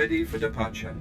ready for departure.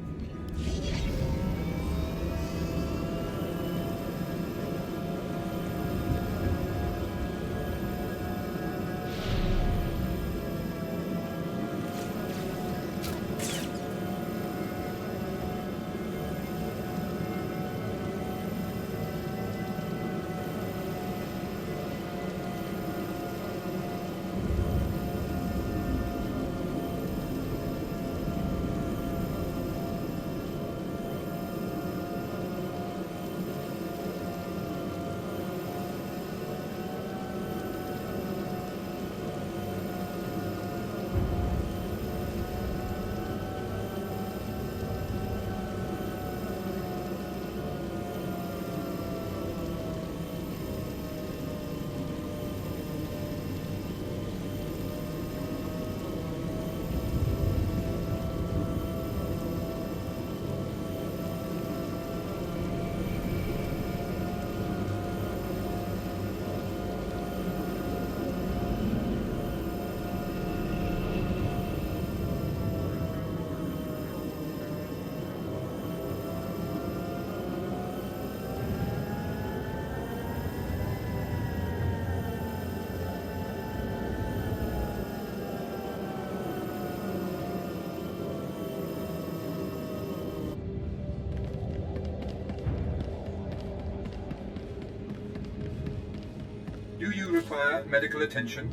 Do you require medical attention?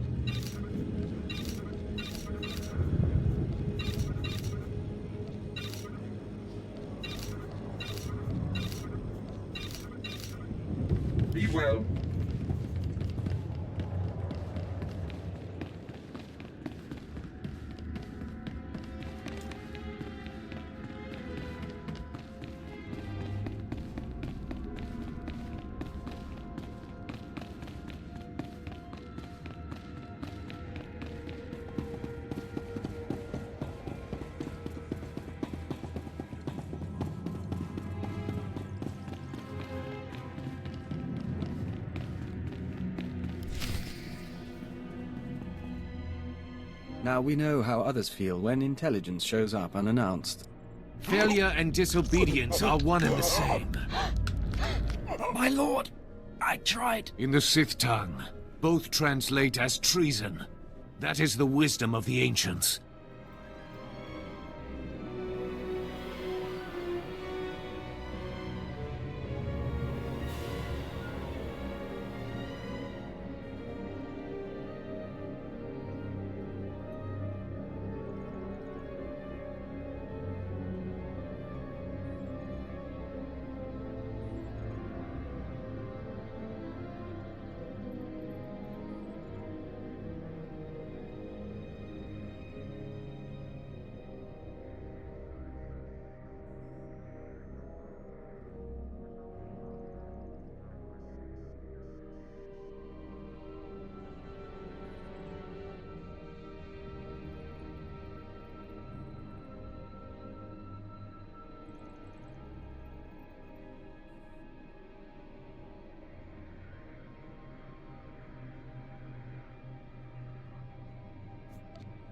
Be well. Now we know how others feel when intelligence shows up unannounced. Failure and disobedience are one and the same. My lord, I tried. In the Sith tongue, both translate as treason. That is the wisdom of the ancients.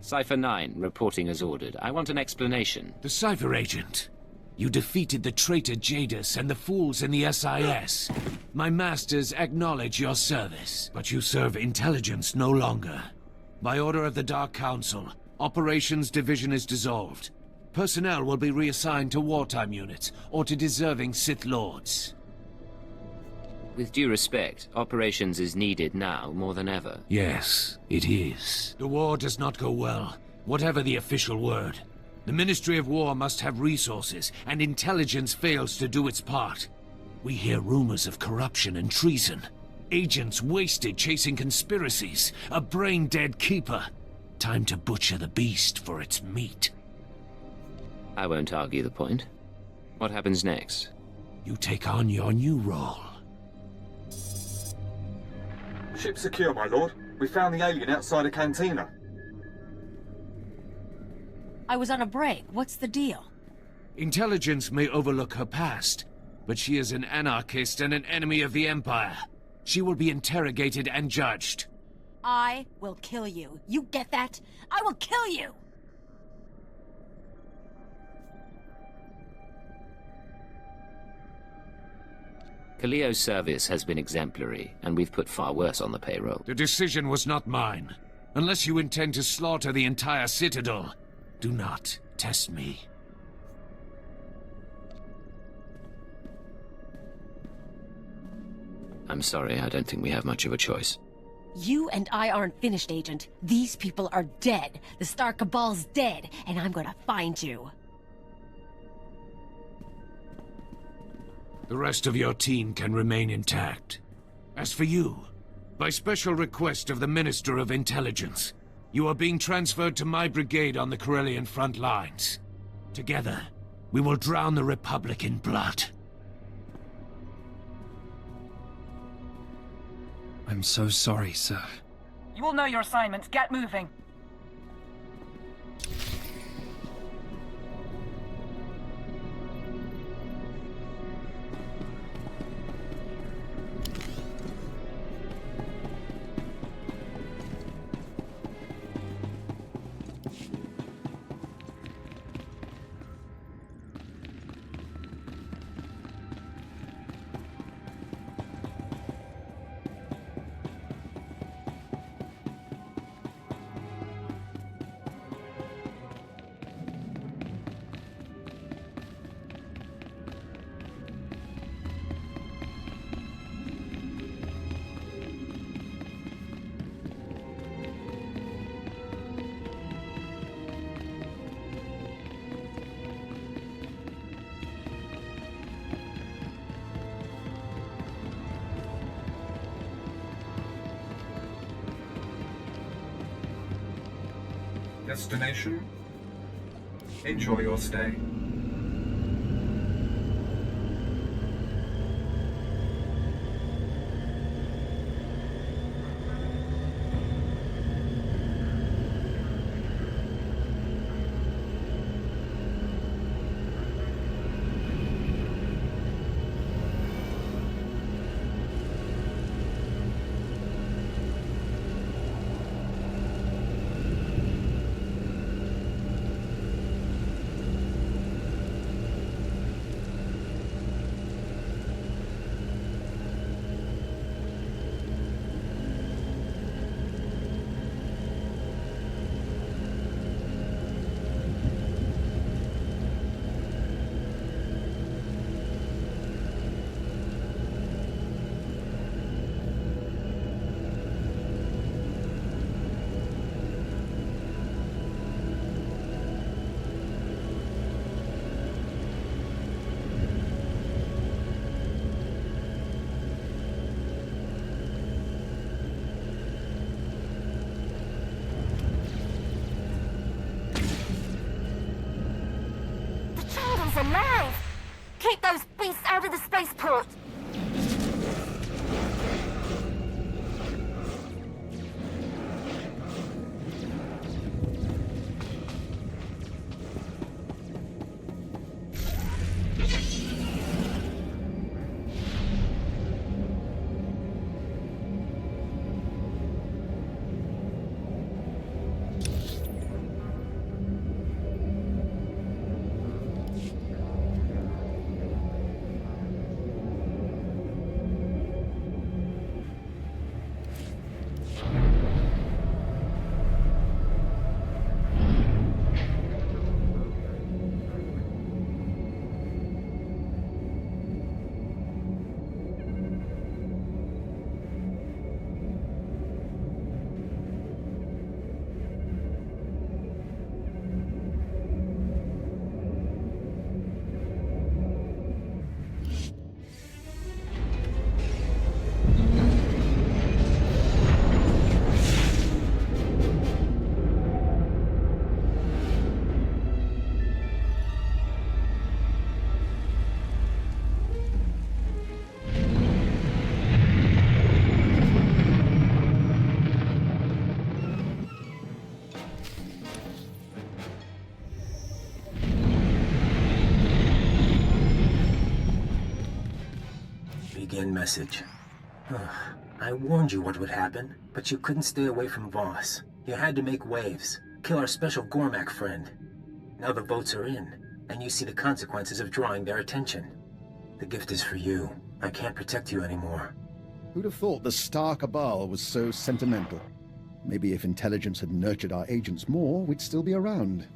Cipher 9, reporting as ordered. I want an explanation. The cipher agent. You defeated the traitor Jadis and the fools in the SIS. My masters acknowledge your service, but you serve intelligence no longer. By order of the Dark Council, Operations Division is dissolved. Personnel will be reassigned to wartime units or to deserving Sith Lords. With due respect, operations is needed now more than ever. Yes, it is. The war does not go well, whatever the official word. The Ministry of War must have resources, and intelligence fails to do its part. We hear rumors of corruption and treason. Agents wasted chasing conspiracies. A brain-dead keeper. Time to butcher the beast for its meat. I won't argue the point. What happens next? You take on your new role. Ship secure, my lord. We found the alien outside a cantina. I was on a break. What's the deal? Intelligence may overlook her past, but she is an anarchist and an enemy of the Empire. She will be interrogated and judged. I will kill you. You get that? I will kill you! Kalio's service has been exemplary, and we've put far worse on the payroll. The decision was not mine. Unless you intend to slaughter the entire Citadel, do not test me. I'm sorry, I don't think we have much of a choice. You and I aren't finished, Agent. These people are dead. The Star Cabal's dead, and I'm gonna find you. The rest of your team can remain intact. As for you, by special request of the Minister of Intelligence, you are being transferred to my brigade on the Corellian front lines. Together, we will drown the Republic in blood. I'm so sorry, sir. You all know your assignments. Get moving. Destination? Enjoy your stay. Alive! Keep those beasts out of the spaceport! Begin message. I warned you what would happen, but you couldn't stay away from Voss. You had to make waves, kill our special Gormak friend. Now the votes are in, and you see the consequences of drawing their attention. The gift is for you. I can't protect you anymore. Who'd have thought the Star Cabal was so sentimental? Maybe if intelligence had nurtured our agents more, we'd still be around.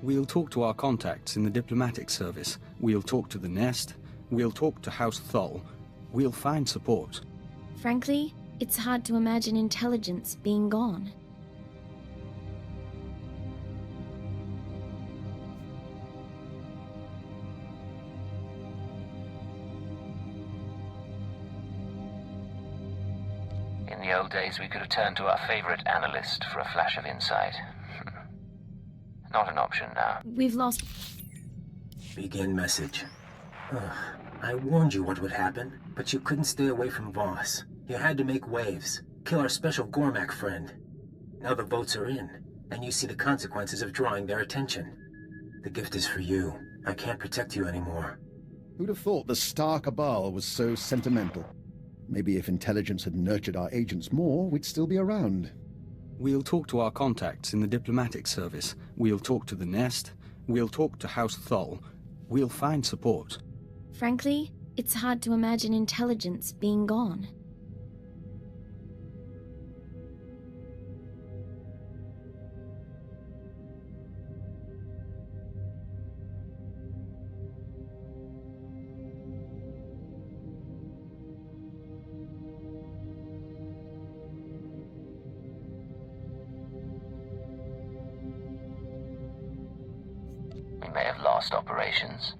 We'll talk to our contacts in the diplomatic service. We'll talk to the Nest. We'll talk to House Thol. We'll find support. Frankly, it's hard to imagine intelligence being gone. In the old days, we could have turned to our favorite analyst for a flash of insight. Not an option now. We've lost... Begin message. I warned you what would happen, but you couldn't stay away from Voss. You had to make waves. Kill our special Gormak friend. Now the votes are in, and you see the consequences of drawing their attention. The gift is for you. I can't protect you anymore. Who'd have thought the Star Cabal was so sentimental? Maybe if intelligence had nurtured our agents more, we'd still be around. We'll talk to our contacts in the diplomatic service. We'll talk to the Nest. We'll talk to House Thol. We'll find support. Frankly, it's hard to imagine intelligence being gone. We may have lost operations,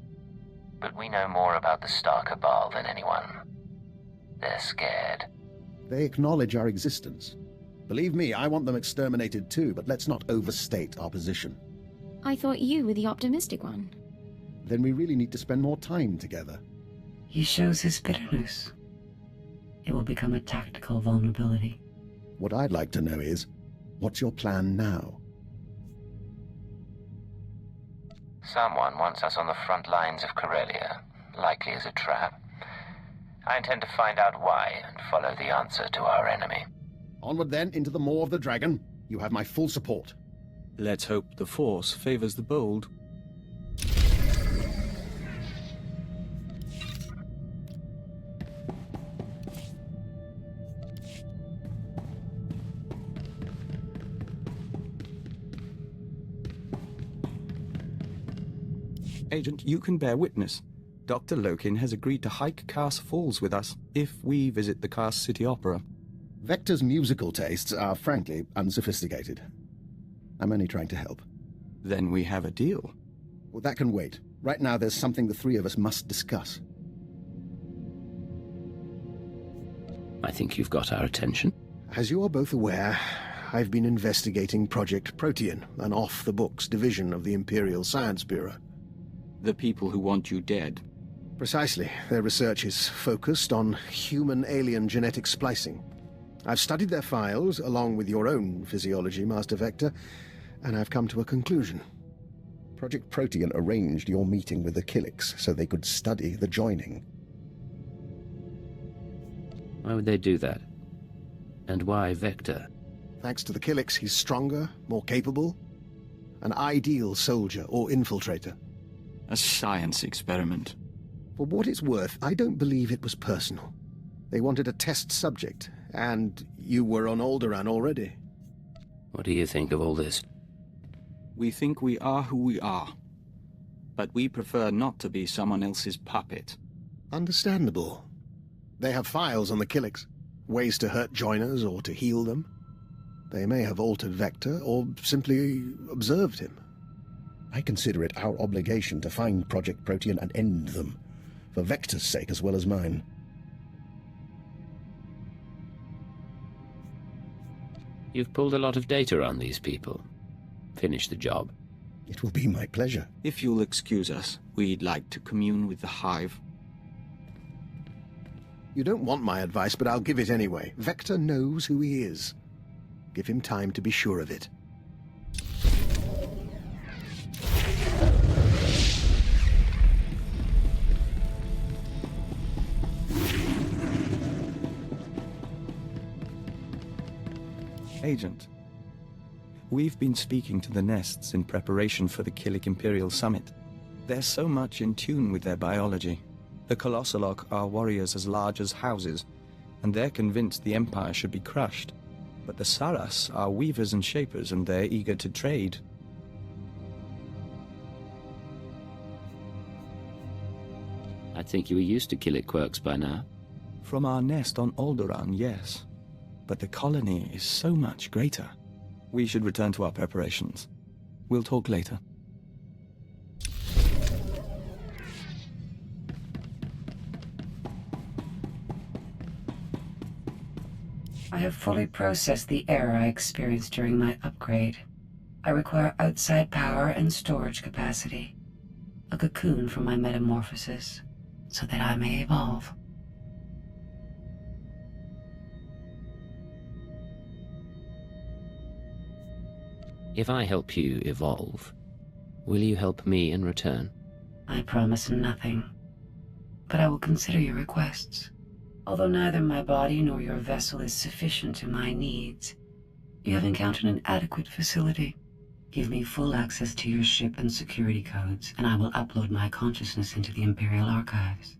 but we know more about the Star Cabal than anyone. They're scared. They acknowledge our existence. Believe me, I want them exterminated too, but let's not overstate our position. I thought you were the optimistic one. Then we really need to spend more time together. He shows his bitterness. It will become a tactical vulnerability. What I'd like to know is, what's your plan now? Someone wants us on the front lines of Corellia, likely as a trap. I intend to find out why and follow the answer to our enemy. Onward then, into the maw of the dragon. You have my full support. Let's hope the Force favors the bold. Agent, you can bear witness. Dr. Lokin has agreed to hike Kaas Falls with us if we visit the Kaas City Opera. Vector's musical tastes are, frankly, unsophisticated. I'm only trying to help. Then we have a deal. Well, that can wait. Right now, there's something the three of us must discuss. I think you've got our attention. As you are both aware, I've been investigating Project Protean, an off-the-books division of the Imperial Science Bureau. The people who want you dead. Precisely. Their research is focused on human-alien genetic splicing. I've studied their files, along with your own physiology, Master Vector, and I've come to a conclusion. Project Protean arranged your meeting with the Killiks so they could study the joining. Why would they do that? And why Vector? Thanks to the Killiks, he's stronger, more capable. An ideal soldier or infiltrator. A science experiment. For what it's worth, I don't believe it was personal. They wanted a test subject, and you were on Alderaan already. What do you think of all this? We think we are who we are. But we prefer not to be someone else's puppet. Understandable. They have files on the Killiks. Ways to hurt joiners or to heal them. They may have altered Vector or simply observed him. I consider it our obligation to find Project Protean and end them, for Vector's sake as well as mine. You've pulled a lot of data on these people. Finish the job. It will be my pleasure. If you'll excuse us, we'd like to commune with the Hive. You don't want my advice, but I'll give it anyway. Vector knows who he is. Give him time to be sure of it. Agent, we've been speaking to the Nests in preparation for the Killik Imperial Summit. They're so much in tune with their biology. The Colossalok are warriors as large as houses, and they're convinced the Empire should be crushed. But the Saras are weavers and shapers, and they're eager to trade. I'd think you were used to Killik quirks by now. From our nest on Alderaan, yes. But the colony is so much greater. We should return to our preparations. We'll talk later. I have fully processed the error I experienced during my upgrade. I require outside power and storage capacity. A cocoon for my metamorphosis, so that I may evolve. If I help you evolve, will you help me in return? I promise nothing, but I will consider your requests. Although neither my body nor your vessel is sufficient to my needs, you have encountered an adequate facility. Give me full access to your ship and security codes, and I will upload my consciousness into the Imperial Archives.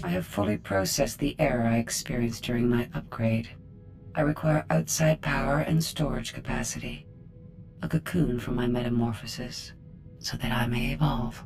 I have fully processed the error I experienced during my upgrade. I require outside power and storage capacity. A cocoon for my metamorphosis, so that I may evolve.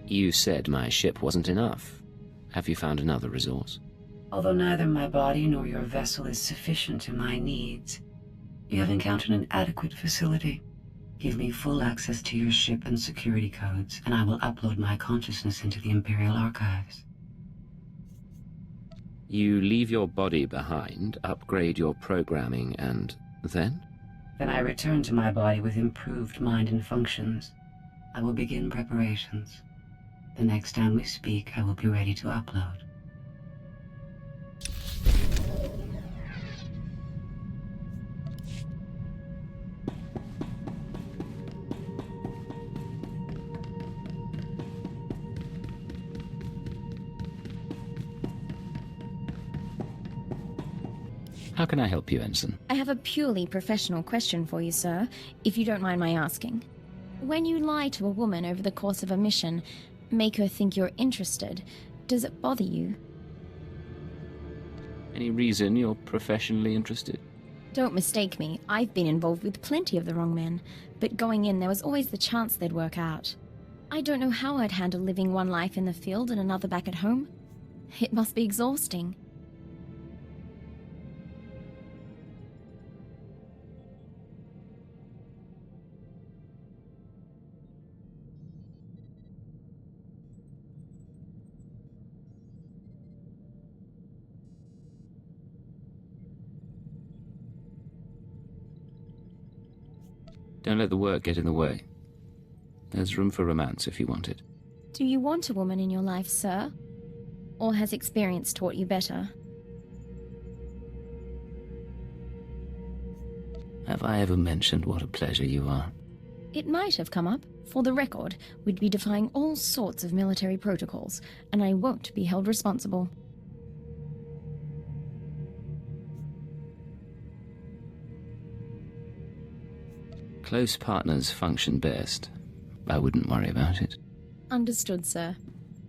You said my ship wasn't enough. Have you found another resource? Although neither my body nor your vessel is sufficient to my needs, you have encountered an adequate facility. Give me full access to your ship and security codes, and I will upload my consciousness into the Imperial Archives. You leave your body behind, upgrade your programming, and then? Then I return to my body with improved mind and functions. I will begin preparations. The next time we speak, I will be ready to upload. How can I help you, Ensign? I have a purely professional question for you, sir, if you don't mind my asking. When you lie to a woman over the course of a mission, make her think you're interested, does it bother you? Any reason you're professionally interested? Don't mistake me, I've been involved with plenty of the wrong men, but going in there was always the chance they'd work out. I don't know how I'd handle living one life in the field and another back at home. It must be exhausting. Don't let the work get in the way. There's room for romance if you want it. Do you want a woman in your life, sir? Or has experience taught you better? Have I ever mentioned what a pleasure you are? It might have come up. For the record, we'd be defying all sorts of military protocols, and I won't be held responsible. Close partners function best. I wouldn't worry about it. Understood, sir.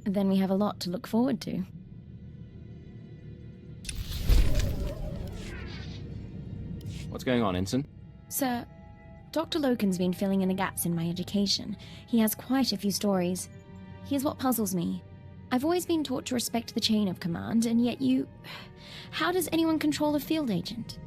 Then we have a lot to look forward to. What's going on, Ensign? Sir, Dr. Loken's been filling in the gaps in my education. He has quite a few stories. Here's what puzzles me. I've always been taught to respect the chain of command, and yet you... How does anyone control a field agent?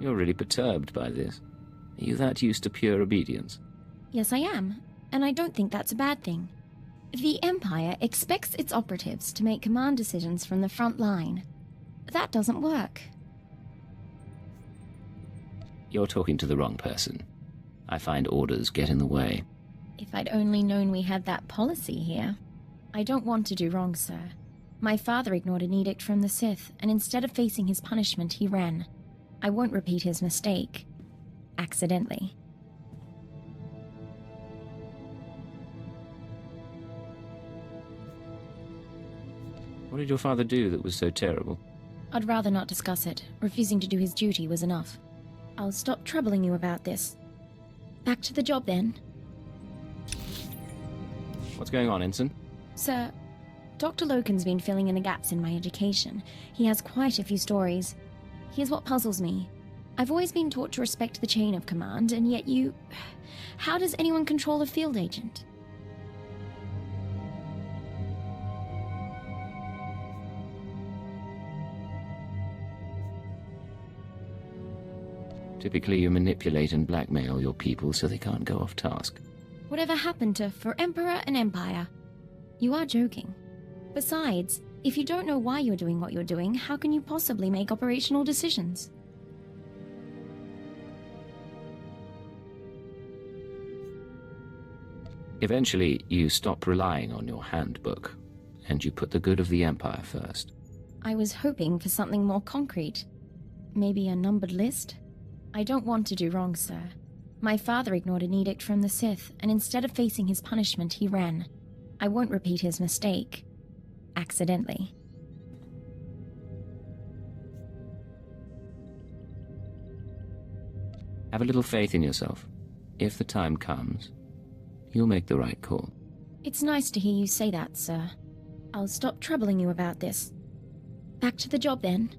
You're really perturbed by this. Are you that used to pure obedience? Yes, I am, and I don't think that's a bad thing. The Empire expects its operatives to make command decisions from the front line. That doesn't work. You're talking to the wrong person. I find orders get in the way. If I'd only known we had that policy here. I don't want to do wrong, sir. My father ignored an edict from the Sith, and instead of facing his punishment, he ran. I won't repeat his mistake. Accidentally. What did your father do that was so terrible? I'd rather not discuss it. Refusing to do his duty was enough. I'll stop troubling you about this. Back to the job, then. What's going on, Ensign? Sir, Dr. Loken's been filling in the gaps in my education. He has quite a few stories. Here's what puzzles me. I've always been taught to respect the chain of command, and yet you... How does anyone control a field agent? Typically, you manipulate and blackmail your people so they can't go off task. Whatever happened to for Emperor and Empire? You are joking. Besides, if you don't know why you're doing what you're doing, how can you possibly make operational decisions? Eventually, you stop relying on your handbook, and you put the good of the Empire first. I was hoping for something more concrete. Maybe a numbered list? I don't want to do wrong, sir. My father ignored an edict from the Sith, and instead of facing his punishment, he ran. I won't repeat his mistake. Accidentally. Have a little faith in yourself. If the time comes, you'll make the right call. It's nice to hear you say that, sir. I'll stop troubling you about this. Back to the job, then.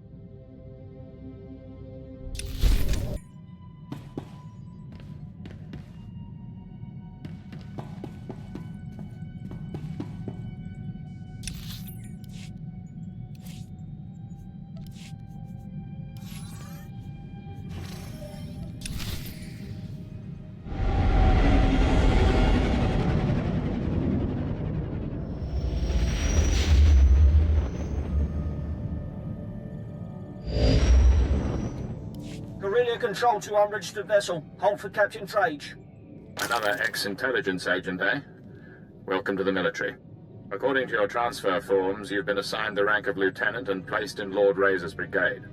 Control to unregistered vessel. Hold for Captain Trage. Another ex-intelligence agent, eh? Welcome to the military. According to your transfer forms, you've been assigned the rank of lieutenant and placed in Lord Razor's brigade.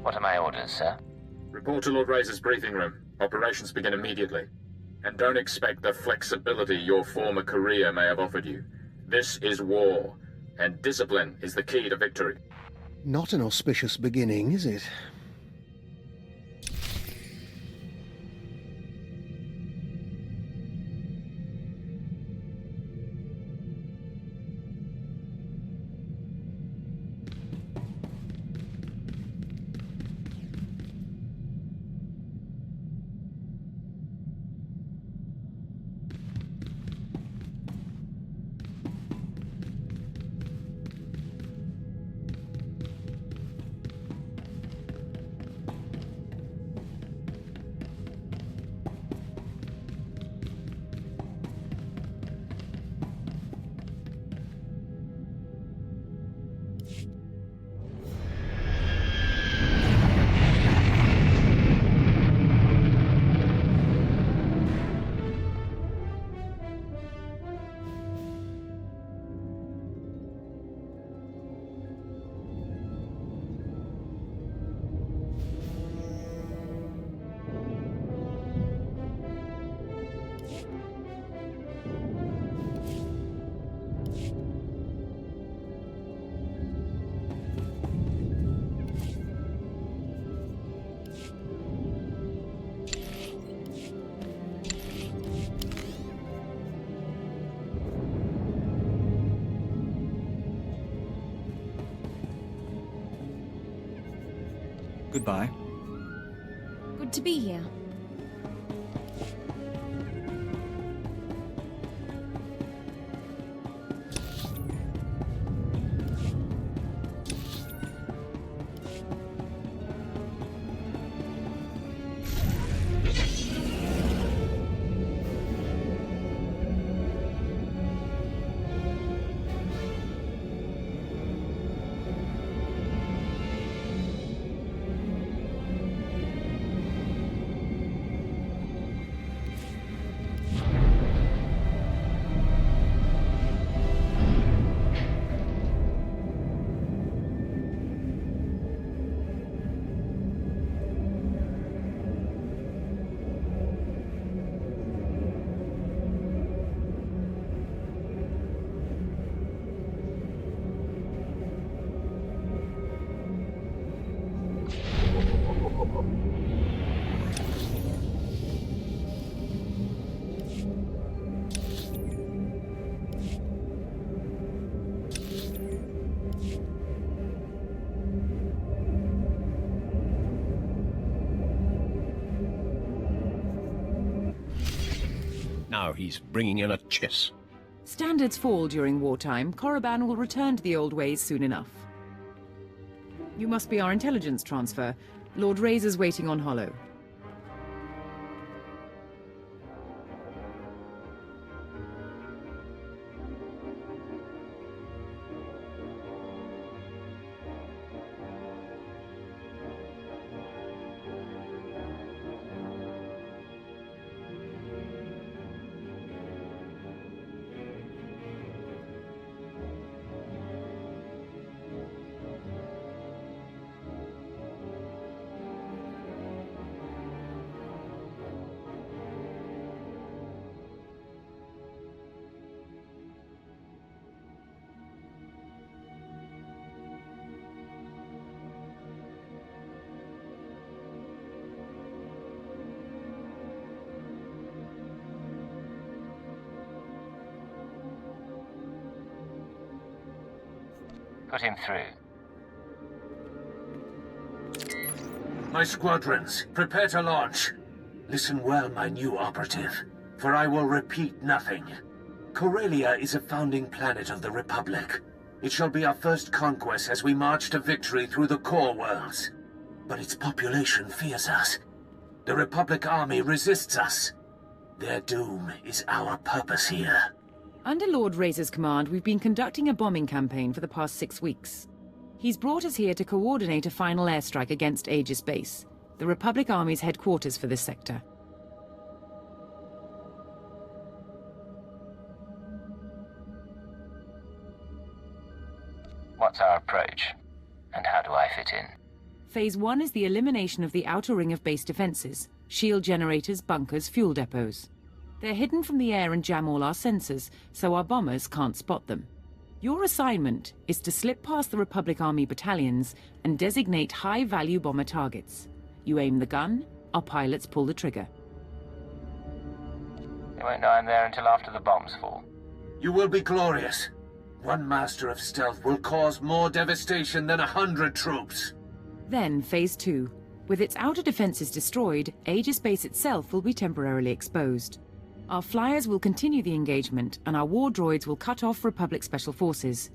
What are my orders, sir? Report to Lord Razor's briefing room. Operations begin immediately. And don't expect the flexibility your former career may have offered you. This is war, and discipline is the key to victory. Not an auspicious beginning, is it? Goodbye. Good to be here. Now he's bringing in a chess. Standards fall during wartime. Korriban will return to the old ways soon enough. You must be our intelligence transfer. Lord Razor's waiting on Hollow. Put him through. My squadrons, prepare to launch. Listen well, my new operative, for I will repeat nothing. Corellia is a founding planet of the Republic. It shall be our first conquest as we march to victory through the core worlds. But its population fears us. The Republic army resists us. Their doom is our purpose here. Under Lord Razor's command, we've been conducting a bombing campaign for the past 6 weeks. He's brought us here to coordinate a final airstrike against Aegis Base, the Republic Army's headquarters for this sector. What's our approach? And how do I fit in? Phase 1 is the elimination of the outer ring of base defenses, shield generators, bunkers, fuel depots. They're hidden from the air and jam all our sensors, so our bombers can't spot them. Your assignment is to slip past the Republic Army battalions and designate high-value bomber targets. You aim the gun, our pilots pull the trigger. They won't know I'm there until after the bombs fall. You will be glorious. One master of stealth will cause more devastation than 100 troops. Then, Phase 2. With its outer defenses destroyed, Aegis Base itself will be temporarily exposed. Our flyers will continue the engagement, and our war droids will cut off Republic Special Forces.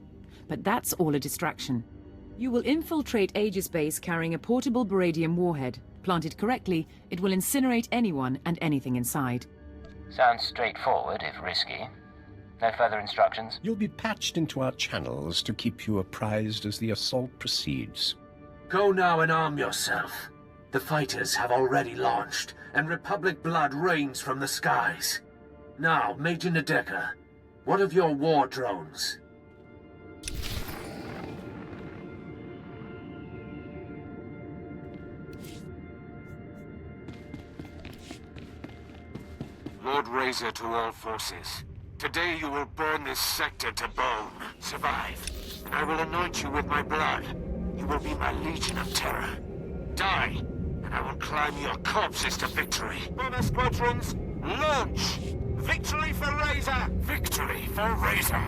But that's all a distraction. You will infiltrate Aegis Base carrying a portable Baradium warhead. Planted correctly, it will incinerate anyone and anything inside. Sounds straightforward, if risky. No further instructions? You'll be patched into our channels to keep you apprised as the assault proceeds. Go now and arm yourself. The fighters have already launched, and Republic blood rains from the skies. Now, Major Nadeka, what of your war drones? Lord Razor to all forces. Today you will burn this sector to bone. Survive, and I will anoint you with my blood. You will be my legion of terror. Die, and I will climb your corpses to victory. Bomber squadrons, launch! Victory for Razor! Victory for Razor!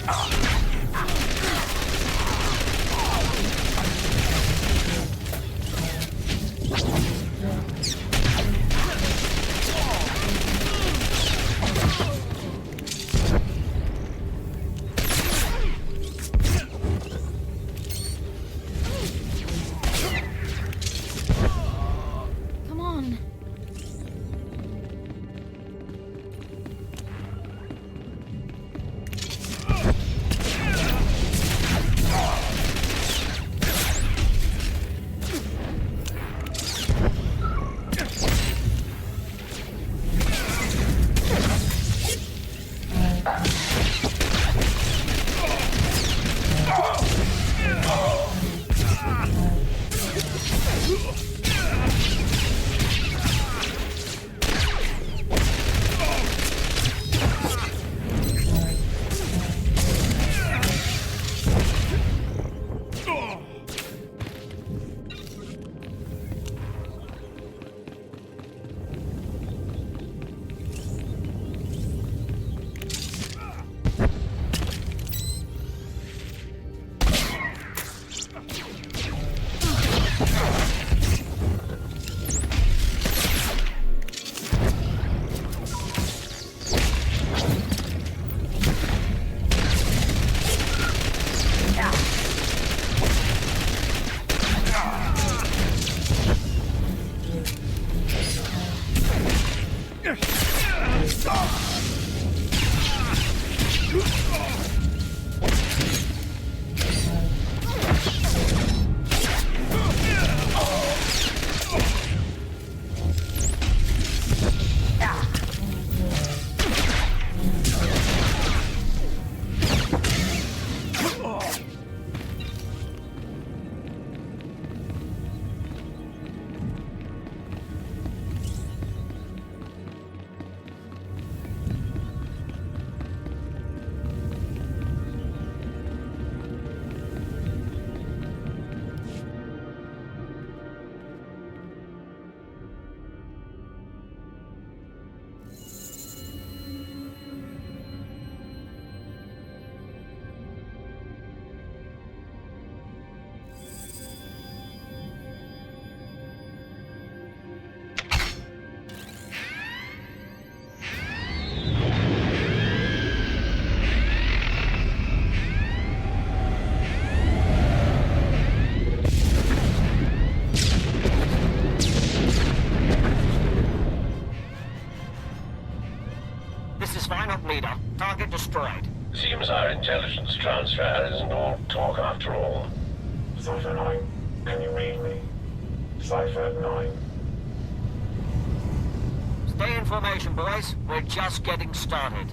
Come on. Leader, target destroyed. Seems our intelligence transfer isn't all talk after all. Cipher 9, can you read me? Cipher 9. Stay in formation, boys. We're just getting started.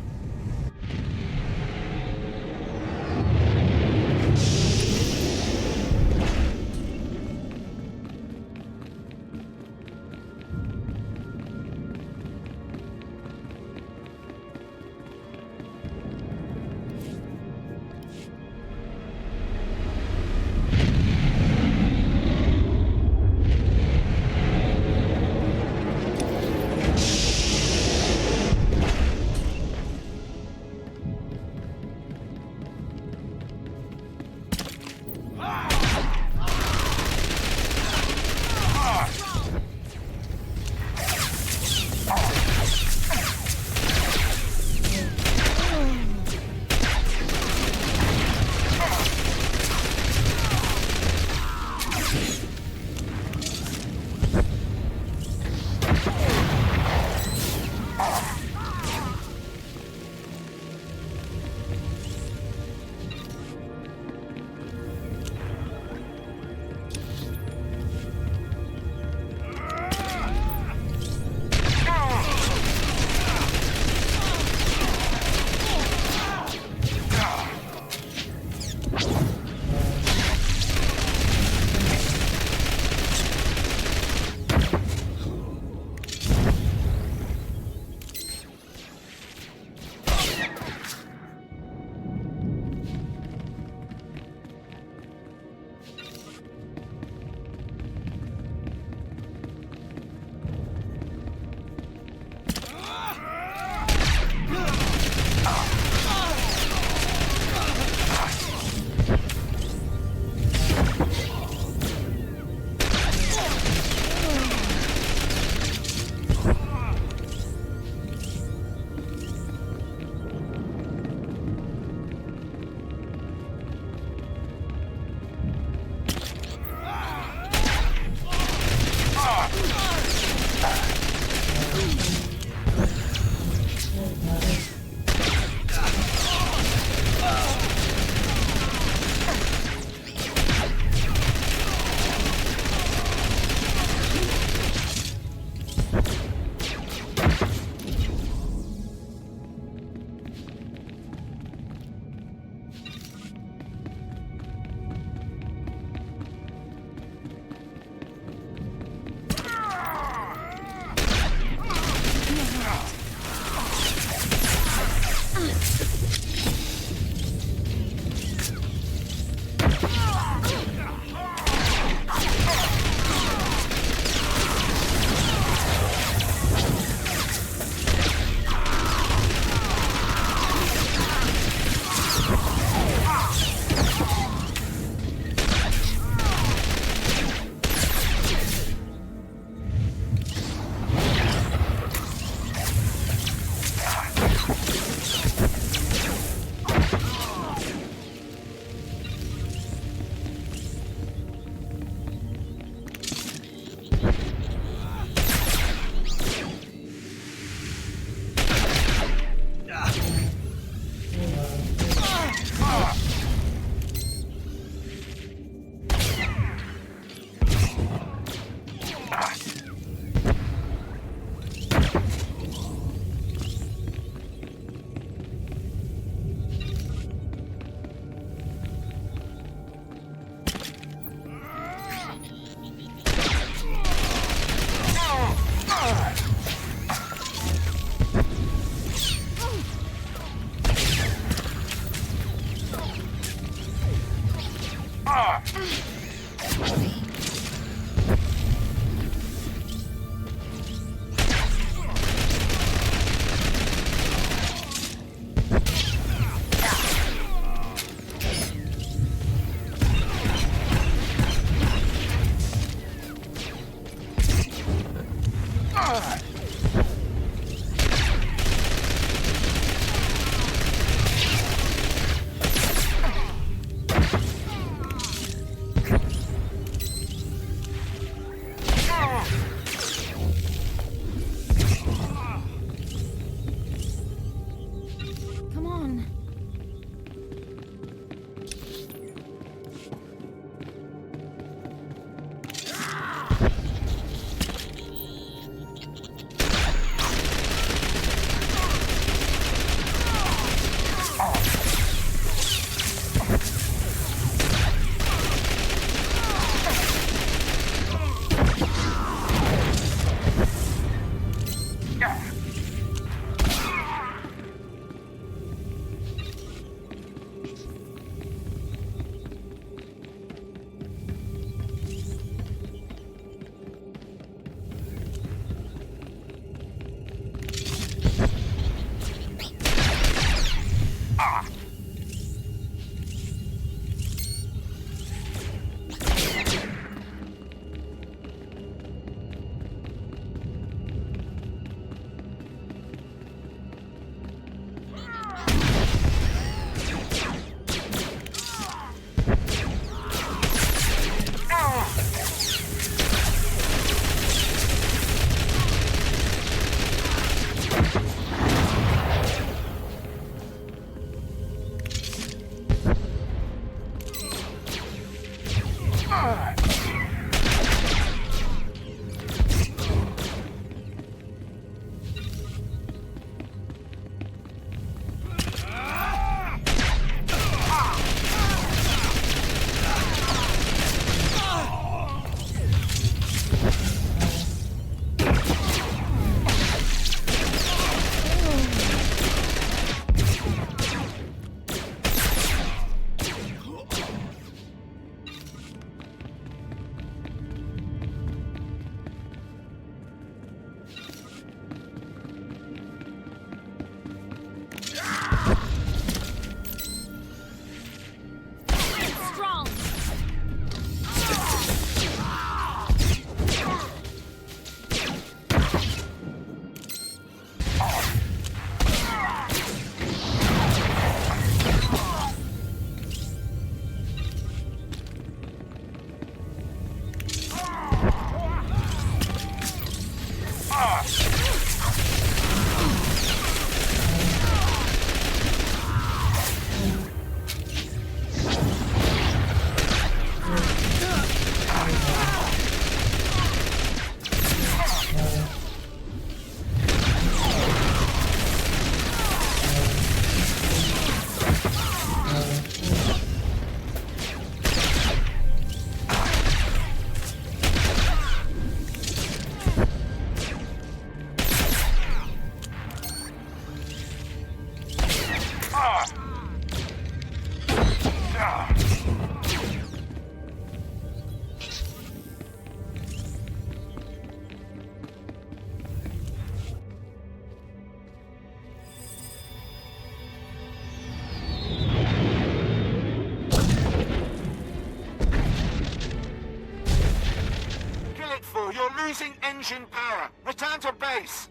engine power. Return to base.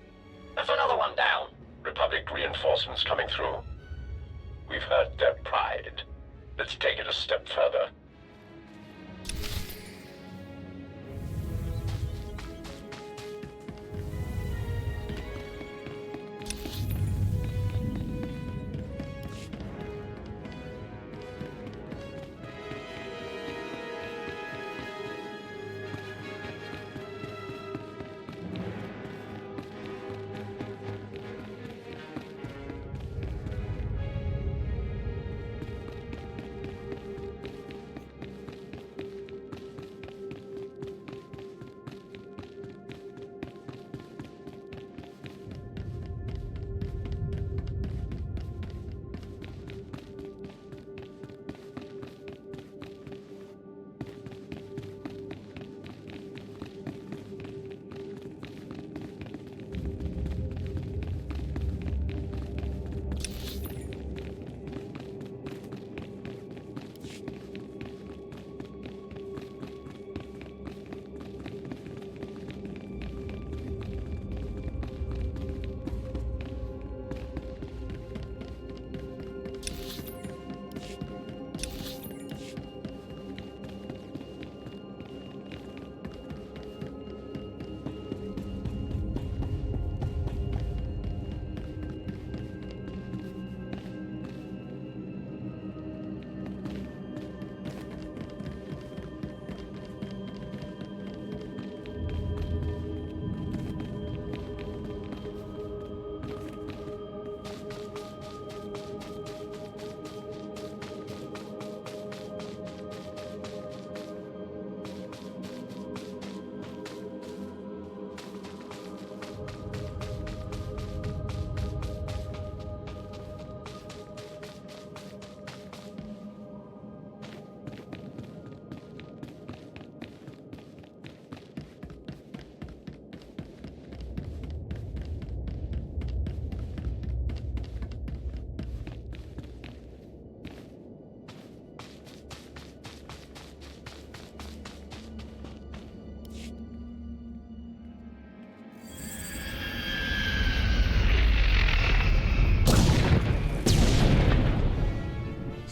There's another one down. Republic reinforcements coming through. We've hurt their pride. Let's take it a step further.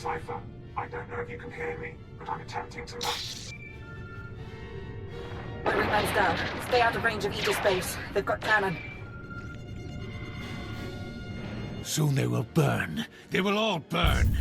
Cipher, I don't know if you can hear me, but I'm attempting to My wingman's down. Stay out of range of Aegis base. They've got cannon. Soon they will burn. They will all burn.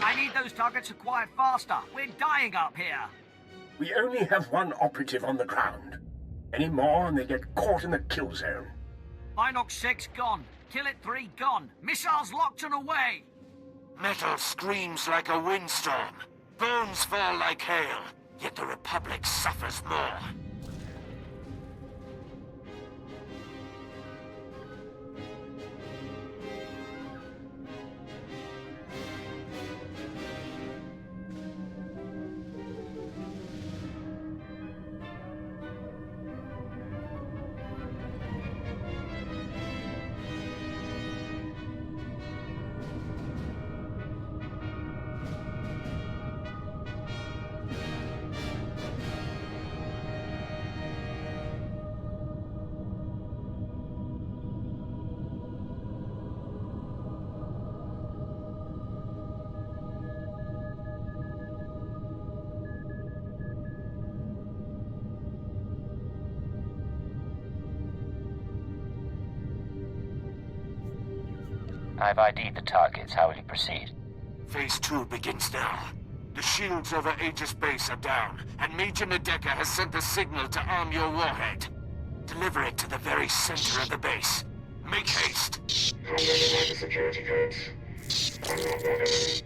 I need those targets acquired faster. We're dying up here. We only have one operative on the ground. Any more and they get caught in the kill zone. Binox 6 gone. Kill it 3 gone. Missiles locked and away. Metal screams like a windstorm. Bones fall like hail. Yet the Republic suffers more. I've ID'd the targets. How will you proceed? Phase 2 begins now. The shields over Aegis Base are down, and Major Nadeka has sent the signal to arm your warhead. Deliver it to the very center of the base. Make haste. I'm going to the security codes. I'm not their enemy.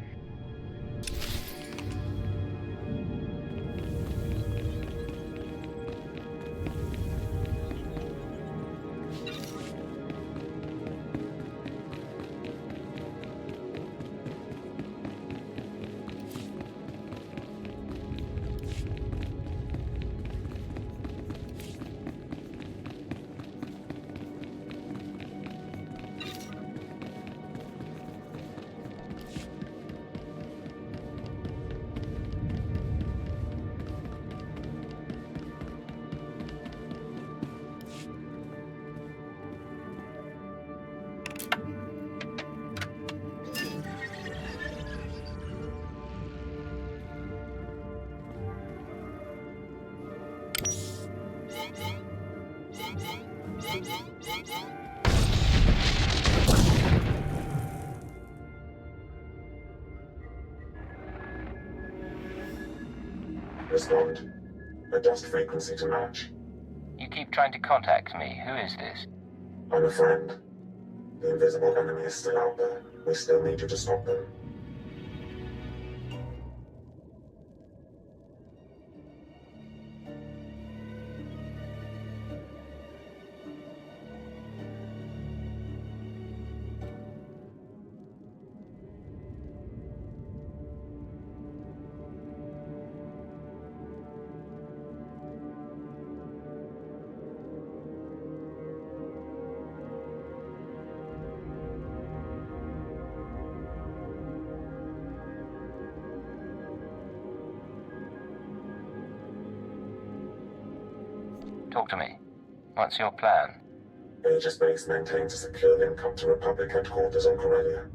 Respond. Adjust frequency to match. You keep trying to contact me. Who is this? I'm a friend. The invisible enemy is still out there. We still need you to stop them. Talk to me. What's your plan? Aegis Base maintains a secure link up to Republic headquarters on Corellia.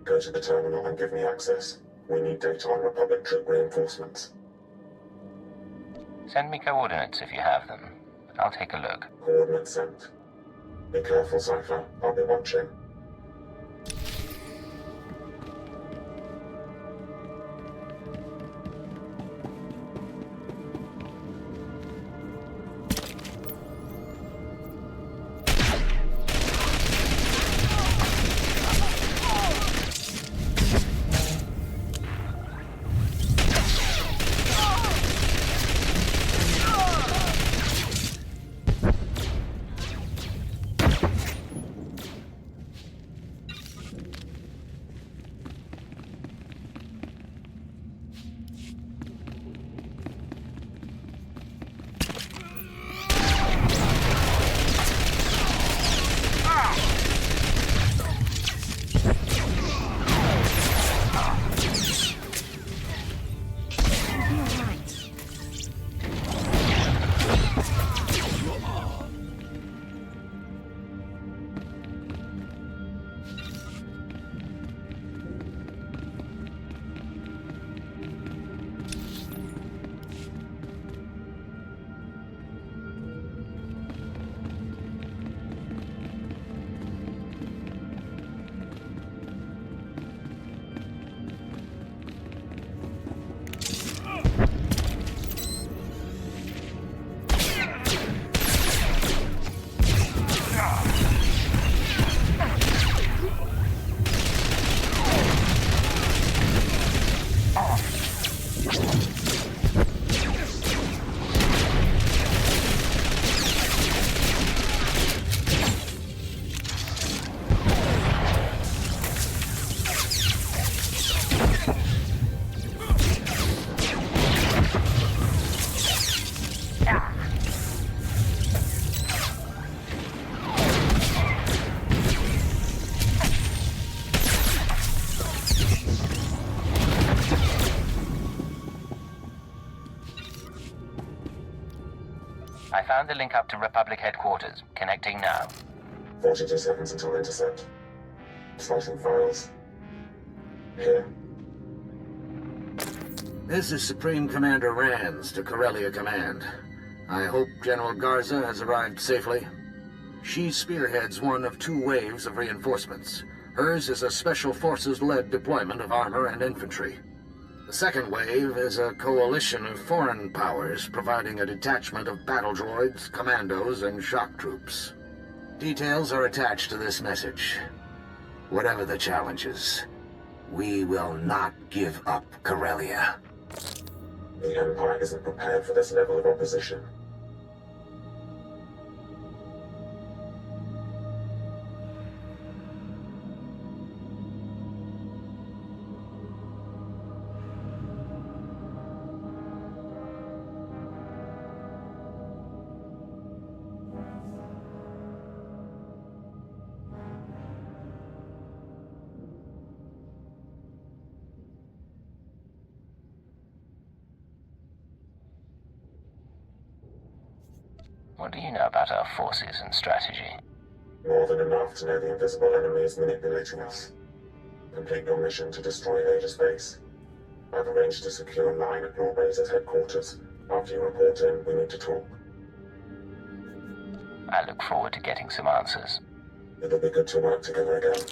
Go to the terminal and give me access. We need data on Republic troop reinforcements. Send me coordinates if you have them. I'll take a look. Coordinates sent. Be careful, Cipher. I'll be watching. I found the link up to Republic headquarters. Connecting now. 42 seconds until intercept. Slicing files. Here. This is Supreme Commander Rands to Corellia Command. I hope General Garza has arrived safely. She spearheads one of 2 waves of reinforcements. Hers is a Special Forces-led deployment of armor and infantry. The second wave is a coalition of foreign powers providing a detachment of battle droids, commandos, and shock troops. Details are attached to this message. Whatever the challenges, we will not give up Corellia. The Empire isn't prepared for this level of opposition. What do you know about our forces and strategy? More than enough to know the invisible enemy is manipulating us. Complete your mission to destroy Aegis Base. I've arranged to secure a line at Lord Razor's headquarters. After you report in, we need to talk. I look forward to getting some answers. It'll be good to work together again.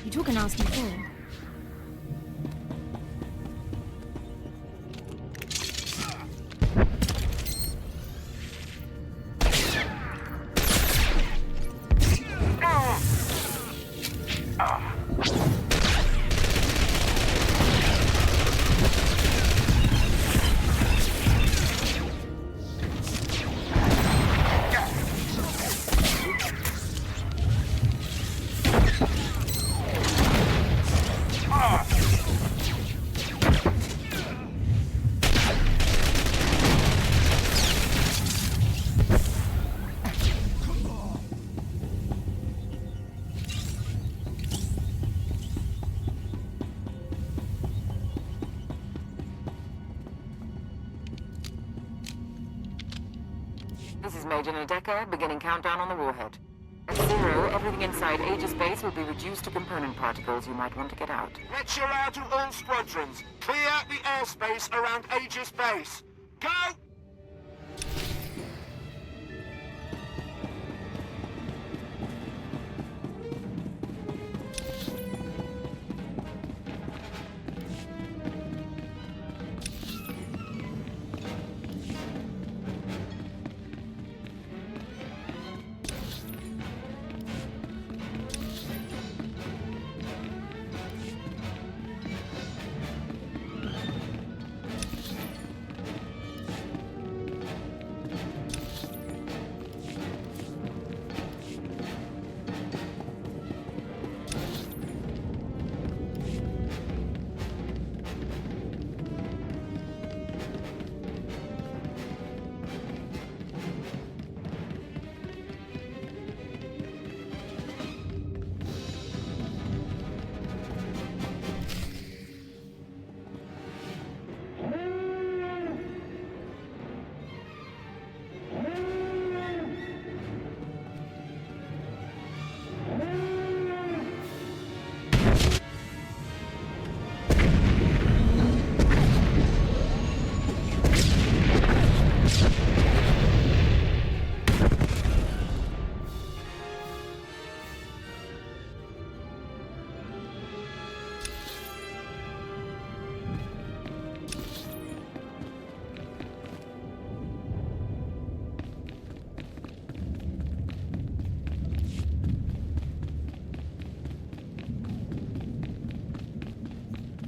You took a nasty fall. This is Major Nadeka, beginning countdown on the warhead. At 0, everything inside Aegis Base will be reduced to component particles. You might want to get out. Let's your out to all squadrons. Clear the airspace around Aegis Base. Go!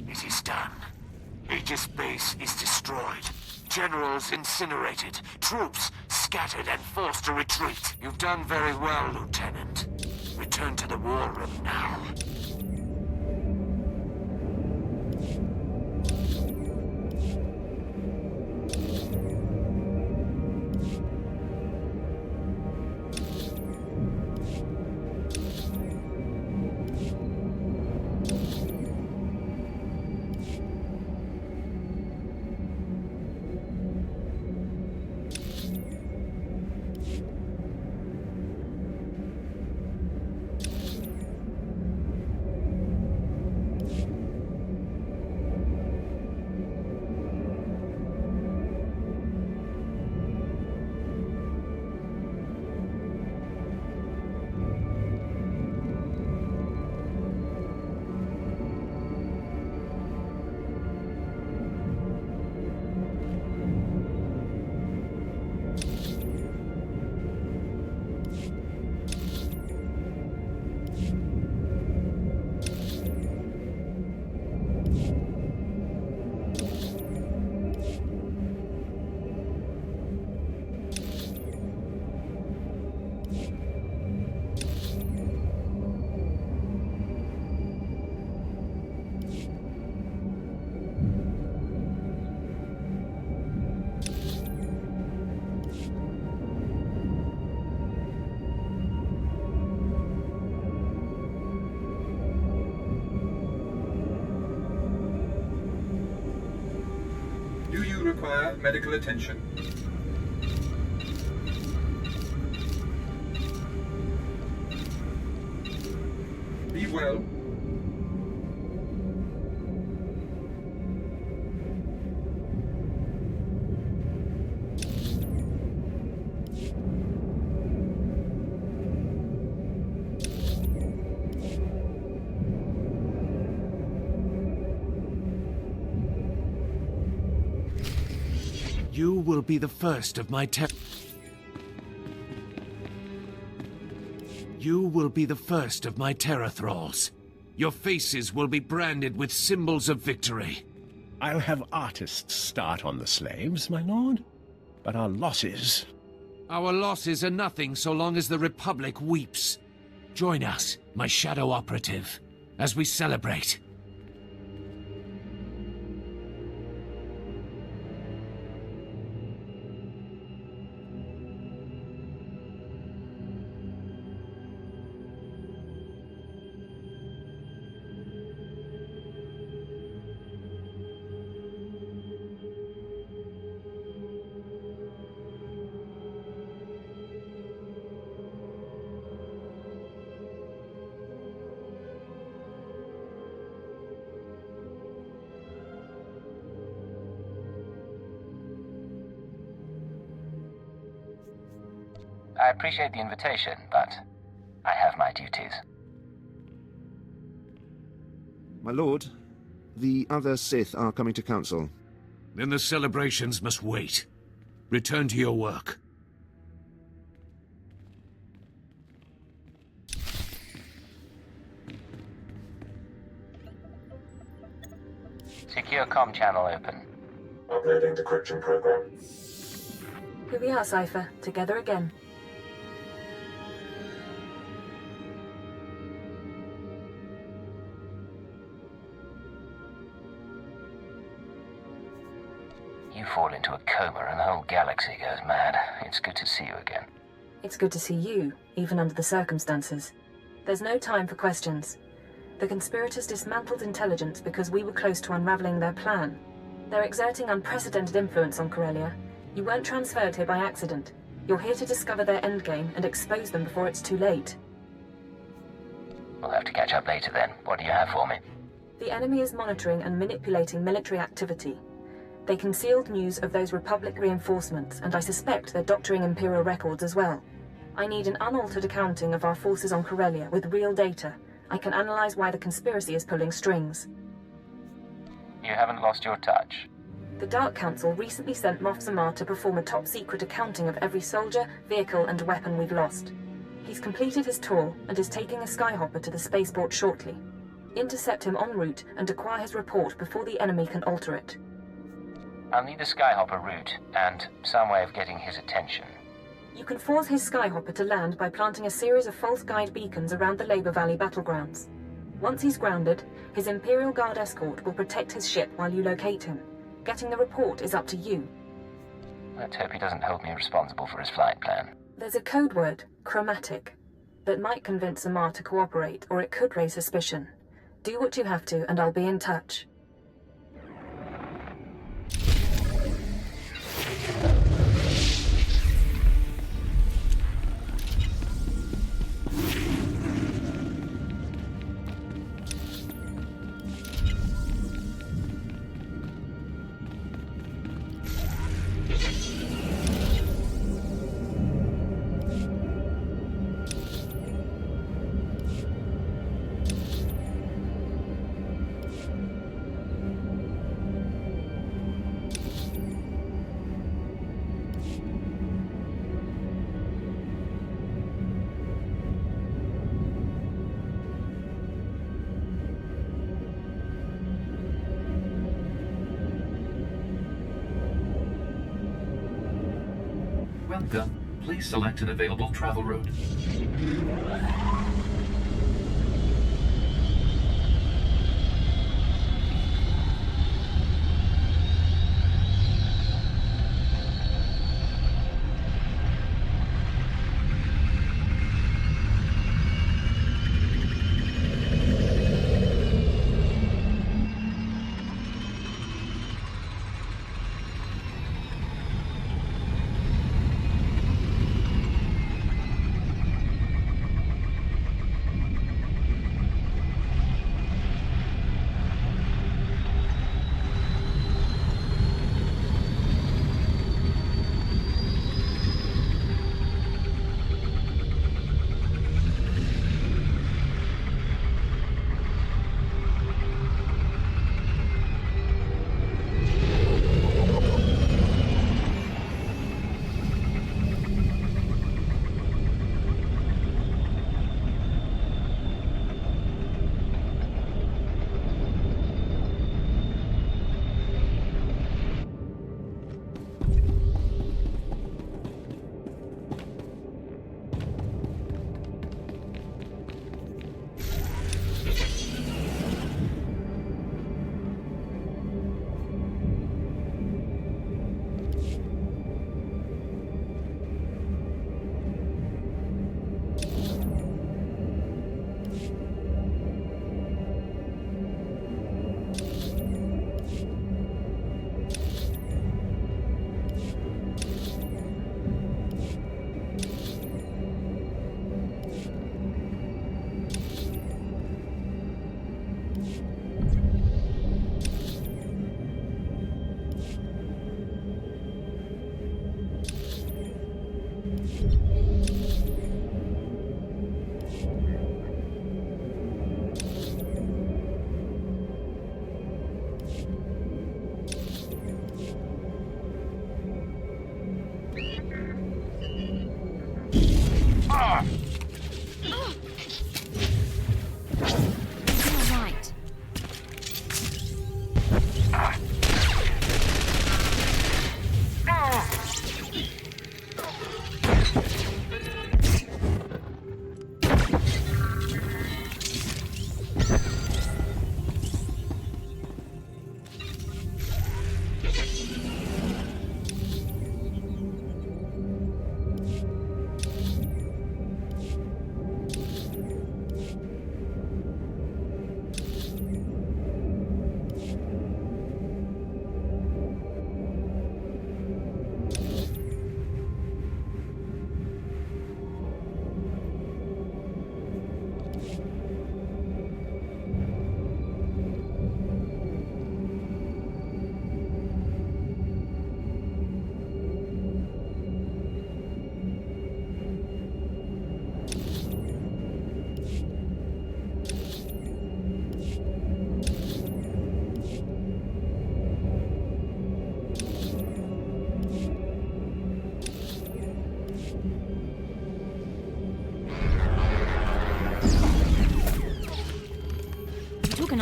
It is done. Aegis Base is destroyed. Generals incinerated. Troops scattered and forced to retreat. You've done very well, Lieutenant. Return to the war room now. Do you require medical attention? Be well. You will be the first of my You will be the first of my terror thralls. Your faces will be branded with symbols of victory. I'll have artists start on the slaves, my lord. But our losses... Our losses are nothing so long as the Republic weeps. Join us, my shadow operative, as we celebrate. I appreciate the invitation, but I have my duties. My lord, the other Sith are coming to council. Then the celebrations must wait. Return to your work. Secure comm channel open. Uploading decryption program. Here we are, Cipher. Together again. You fall into a coma and the whole galaxy goes mad. It's good to see you again. It's good to see you, even under the circumstances. There's no time for questions. The conspirators dismantled intelligence because we were close to unraveling their plan. They're exerting unprecedented influence on Corellia. You weren't transferred here by accident. You're here to discover their endgame and expose them before it's too late. We'll have to catch up later then. What do you have for me? The enemy is monitoring and manipulating military activity. They concealed news of those Republic reinforcements, and I suspect they're doctoring Imperial records as well. I need an unaltered accounting of our forces on Corellia with real data. I can analyze why the conspiracy is pulling strings. You haven't lost your touch. The Dark Council recently sent Moff Zamar to perform a top-secret accounting of every soldier, vehicle, and weapon we've lost. He's completed his tour and is taking a skyhopper to the spaceport shortly. Intercept him en route and acquire his report before the enemy can alter it. I'll need a skyhopper route and some way of getting his attention. You can force his skyhopper to land by planting a series of false guide beacons around the Labor Valley battlegrounds. Once he's grounded, his Imperial Guard escort will protect his ship while you locate him. Getting the report is up to you. Let's hope he doesn't hold me responsible for his flight plan. There's a code word, chromatic, that might convince Zamar to cooperate, or it could raise suspicion. Do what you have to, and I'll be in touch. Welcome. Please select an available travel route.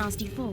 nasty fall.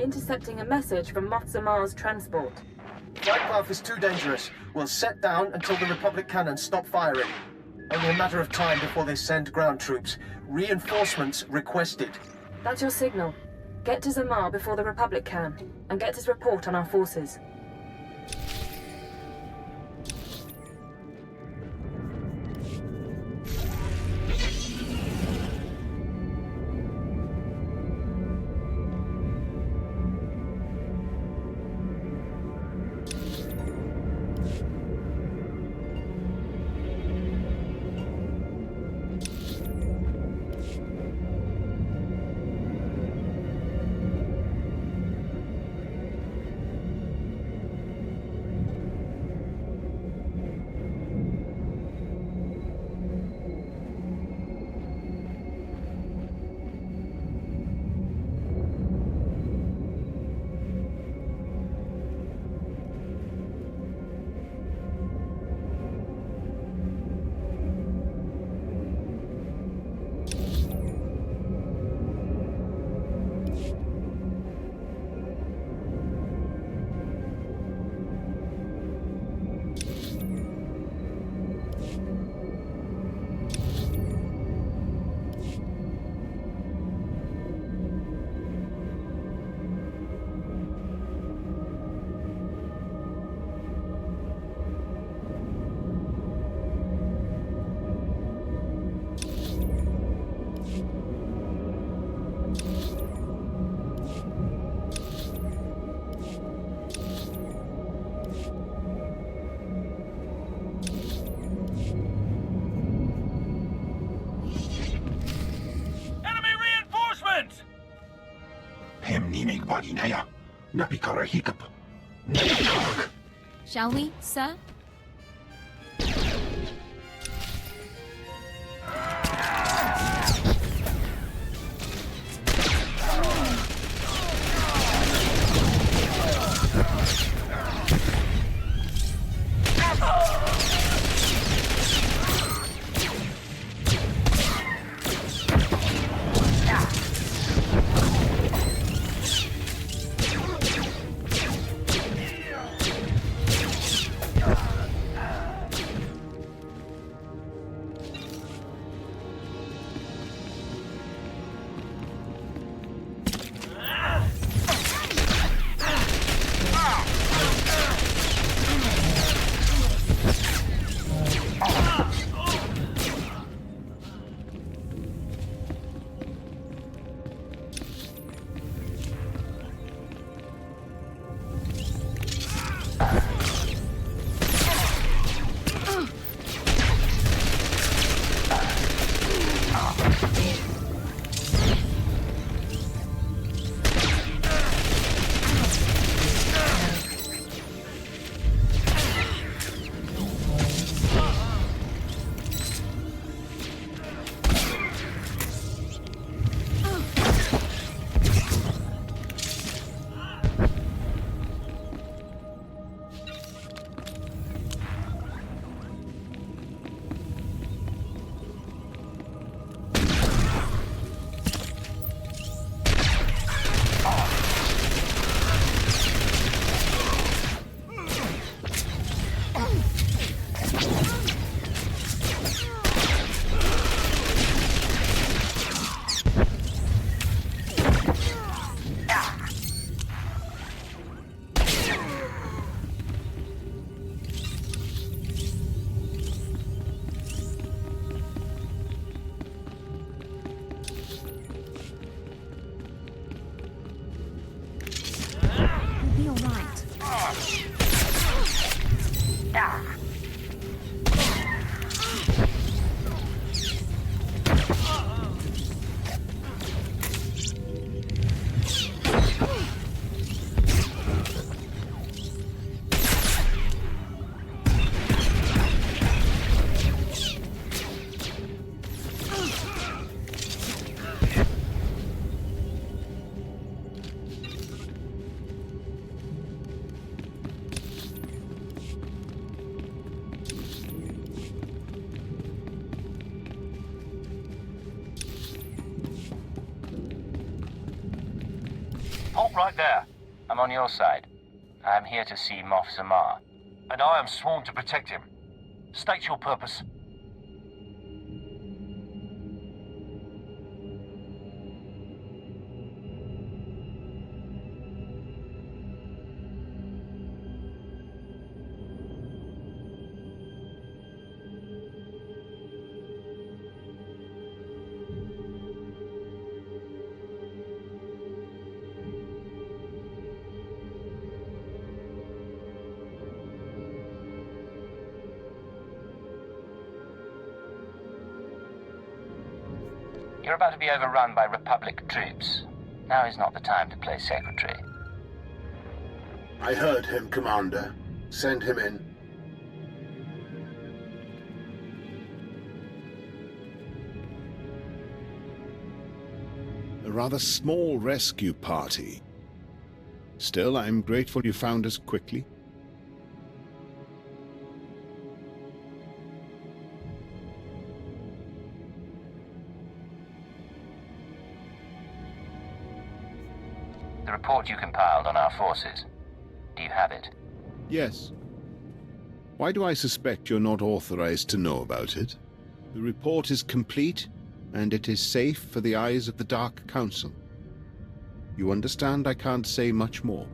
Intercepting a message from Moth-Zamar's transport. Flight path is too dangerous. We'll set down until the Republic cannons stop firing. Only a matter of time before they send ground troops. Reinforcements requested. That's your signal. Get to Zamar before the Republic can, and get his report on our forces. Shall we, sir? Halt right there. I'm on your side. I am here to see Moff Zamar. And I am sworn to protect him. State your purpose. You're about to be overrun by Republic troops. Now is not the time to play secretary. I heard him, Commander. Send him in. A rather small rescue party. Still, I'm grateful you found us quickly. The report you compiled on our forces. Do you have it? Yes. Why do I suspect you're not authorized to know about it? The report is complete, and it is safe for the eyes of the Dark Council. You understand I can't say much more.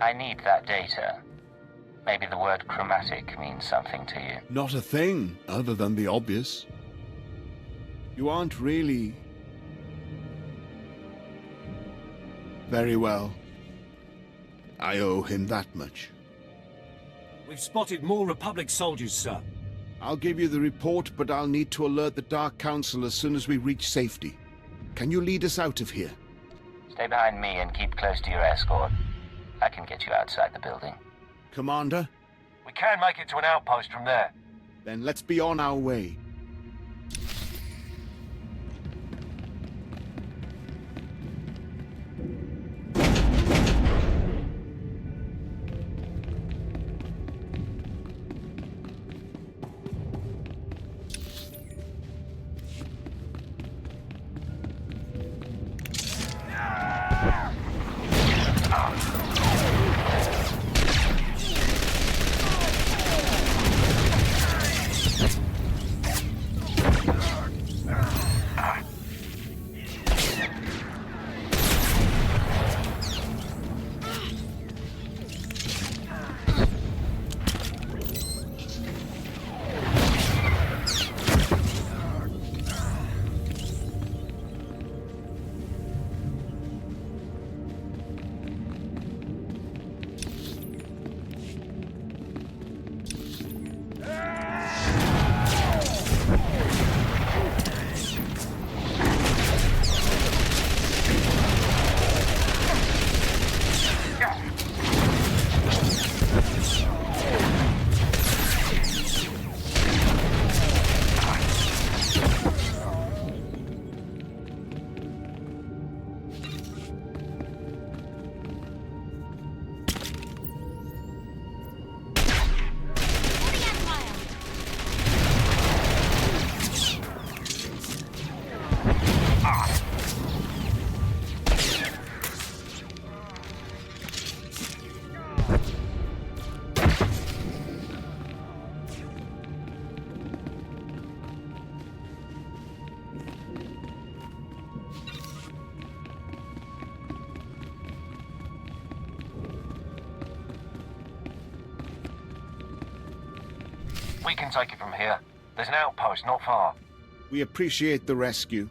I need that data. Maybe the word chromatic means something to you. Not a thing, other than the obvious. You aren't really... Very well. I owe him that much. We've spotted more Republic soldiers, sir. I'll give you the report, but I'll need to alert the Dark Council as soon as we reach safety. Can you lead us out of here? Stay behind me and keep close to your escort. I can get you outside the building. Commander? We can make it to an outpost from there. Then let's be on our way. We can take it from here. There's an outpost not far. We appreciate the rescue.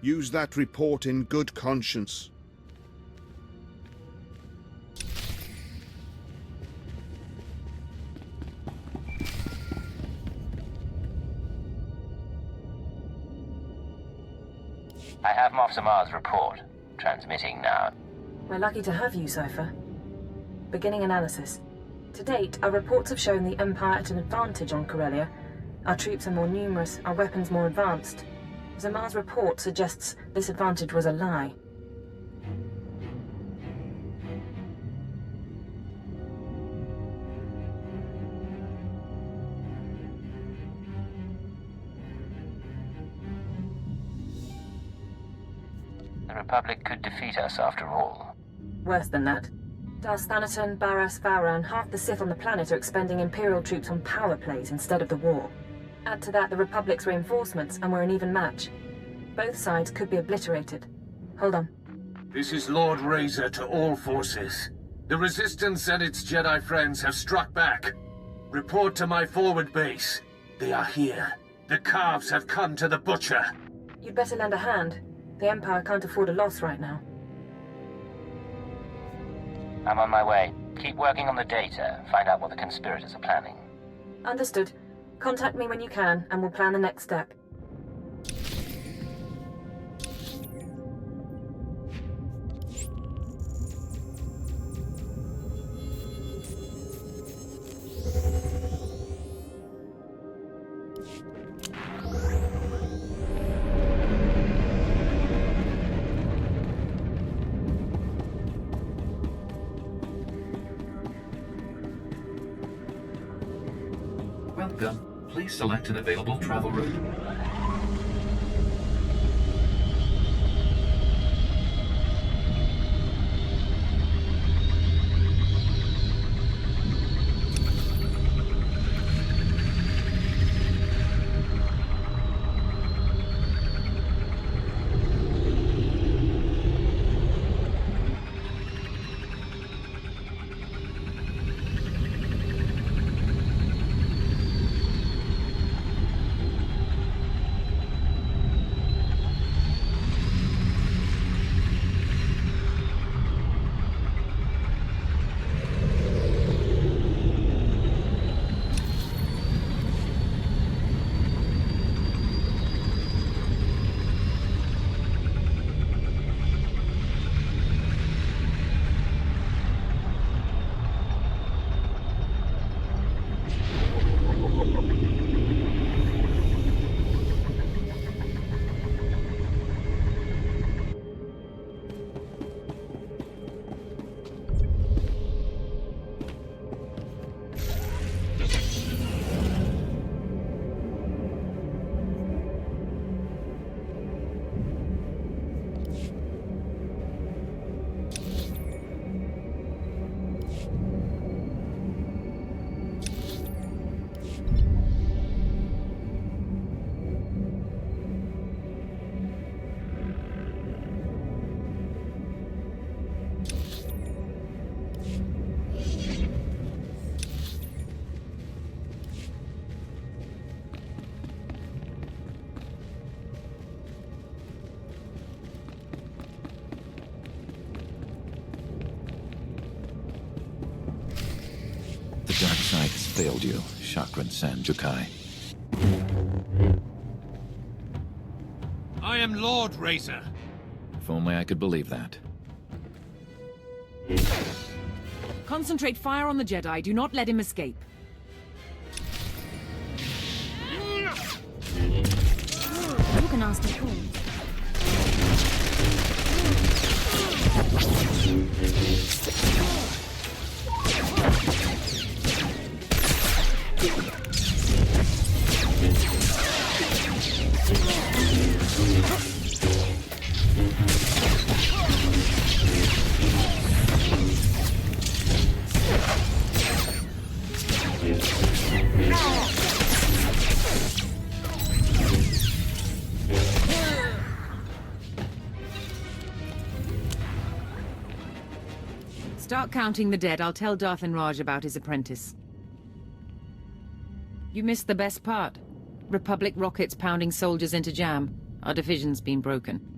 Use that report in good conscience. I have Moff Zamar's report. Transmitting now. We're lucky to have you, Cipher. Beginning analysis. To date, our reports have shown the Empire at an advantage on Corellia. Our troops are more numerous, our weapons more advanced. Zamar's report suggests this advantage was a lie. The Republic could defeat us after all. Worse than that. Darth Thanaton, Barras, Vowran, half the Sith on the planet are expending Imperial troops on power plays instead of the war. Add to that the Republic's reinforcements, and we're an even match. Both sides could be obliterated. Hold on. This is Lord Razor to all forces. The Resistance and its Jedi friends have struck back. Report to my forward base. They are here. The calves have come to the butcher. You'd better lend a hand. The Empire can't afford a loss right now. I'm on my way. Keep working on the data. Find out what the conspirators are planning. Understood. Contact me when you can, and we'll plan the next step. Welcome. Please select an available travel route. The dark side has failed you, Chakran San Jukai. I am Lord Razor. If only I could believe that. Concentrate fire on the Jedi. Do not let him escape. You can ask him. Start counting the dead. I'll tell Darth and Raj about his apprentice. You missed the best part. Republic rockets pounding soldiers into jam. Our division's been broken.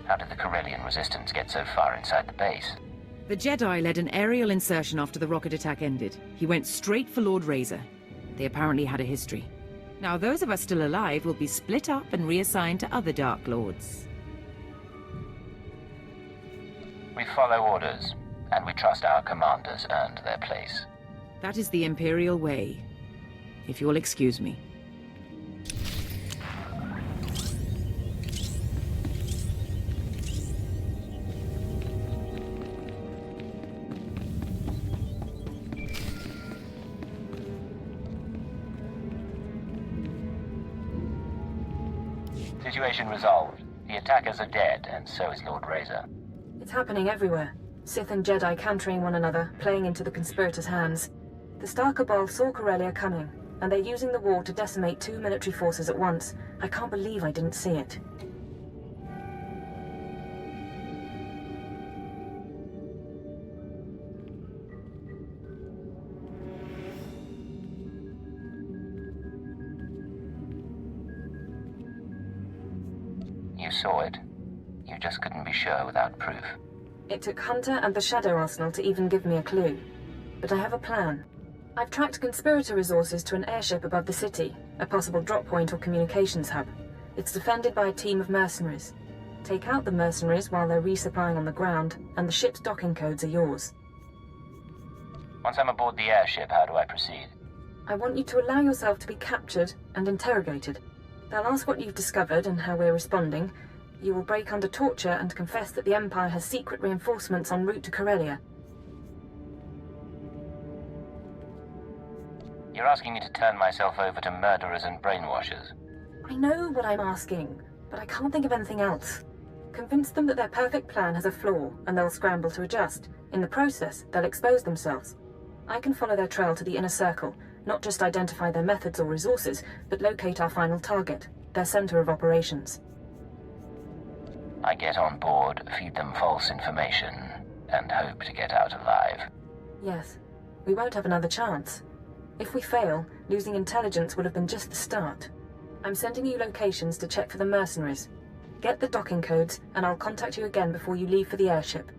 How did the Corellian resistance get so far inside the base? The Jedi led an aerial insertion after the rocket attack ended. He went straight for Lord Razor. They apparently had a history. Now those of us still alive will be split up and reassigned to other Dark Lords. We follow orders, and we trust our commanders earned their place. That is the Imperial way. If you'll excuse me. Situation resolved. The attackers are dead, and so is Lord Razor. It's happening everywhere. Sith and Jedi countering one another, playing into the conspirators' hands. The Star Cabal saw Corellia coming, and they're using the war to decimate 2 military forces at once. I can't believe I didn't see it. You saw it. You just couldn't be sure without proof. It took Hunter and the Shadow Arsenal to even give me a clue. But I have a plan. I've tracked conspirator resources to an airship above the city, a possible drop point or communications hub. It's defended by a team of mercenaries. Take out the mercenaries while they're resupplying on the ground, and the ship's docking codes are yours. Once I'm aboard the airship, how do I proceed? I want you to allow yourself to be captured and interrogated. They'll ask what you've discovered and how we're responding. You will break under torture and confess that the Empire has secret reinforcements en route to Corellia. You're asking me to turn myself over to murderers and brainwashers. I know what I'm asking, but I can't think of anything else. Convince them that their perfect plan has a flaw, and they'll scramble to adjust. In the process, they'll expose themselves. I can follow their trail to the inner circle, not just identify their methods or resources, but locate our final target, their center of operations. I get on board, feed them false information, and hope to get out alive. Yes. We won't have another chance. If we fail, losing intelligence will have been just the start. I'm sending you locations to check for the mercenaries. Get the docking codes, and I'll contact you again before you leave for the airship.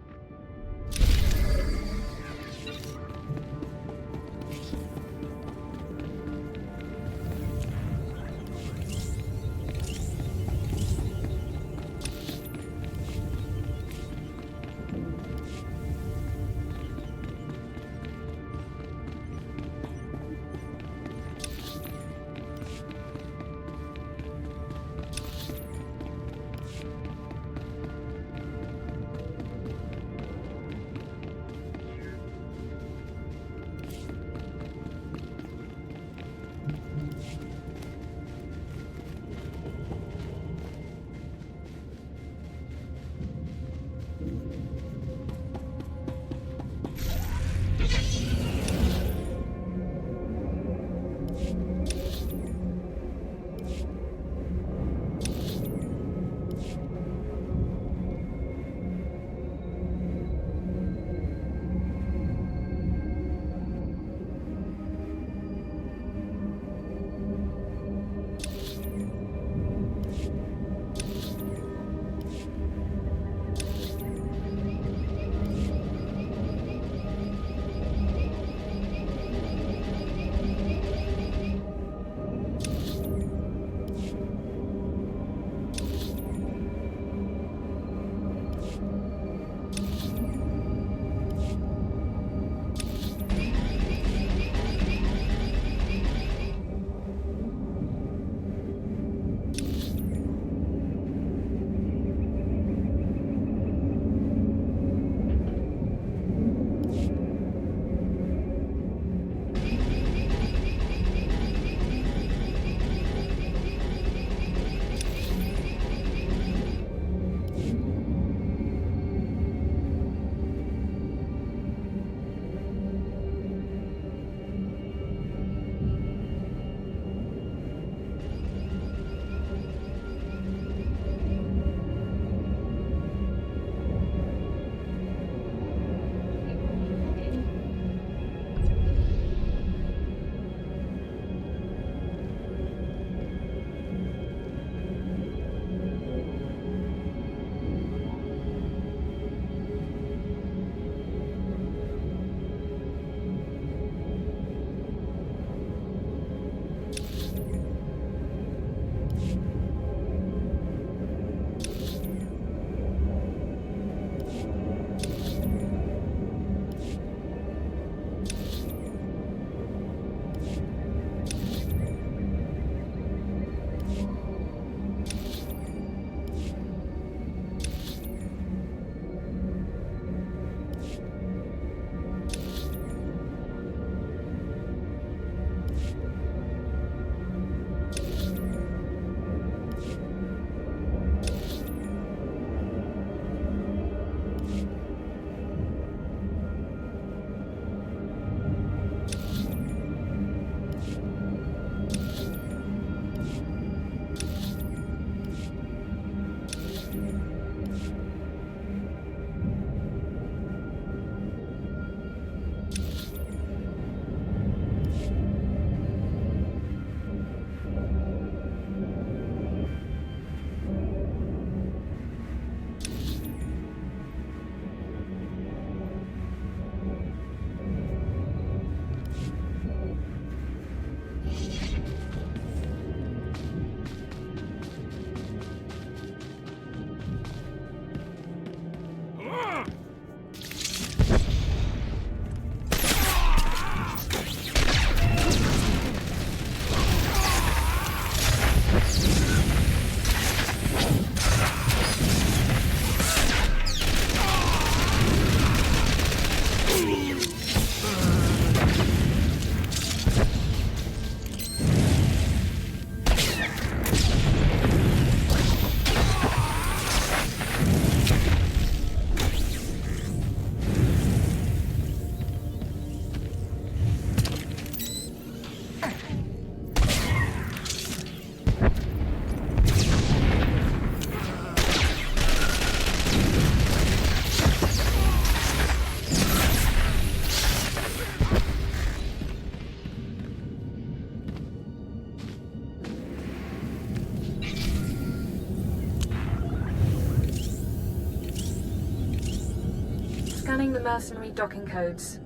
Scanning the mercenary docking codes.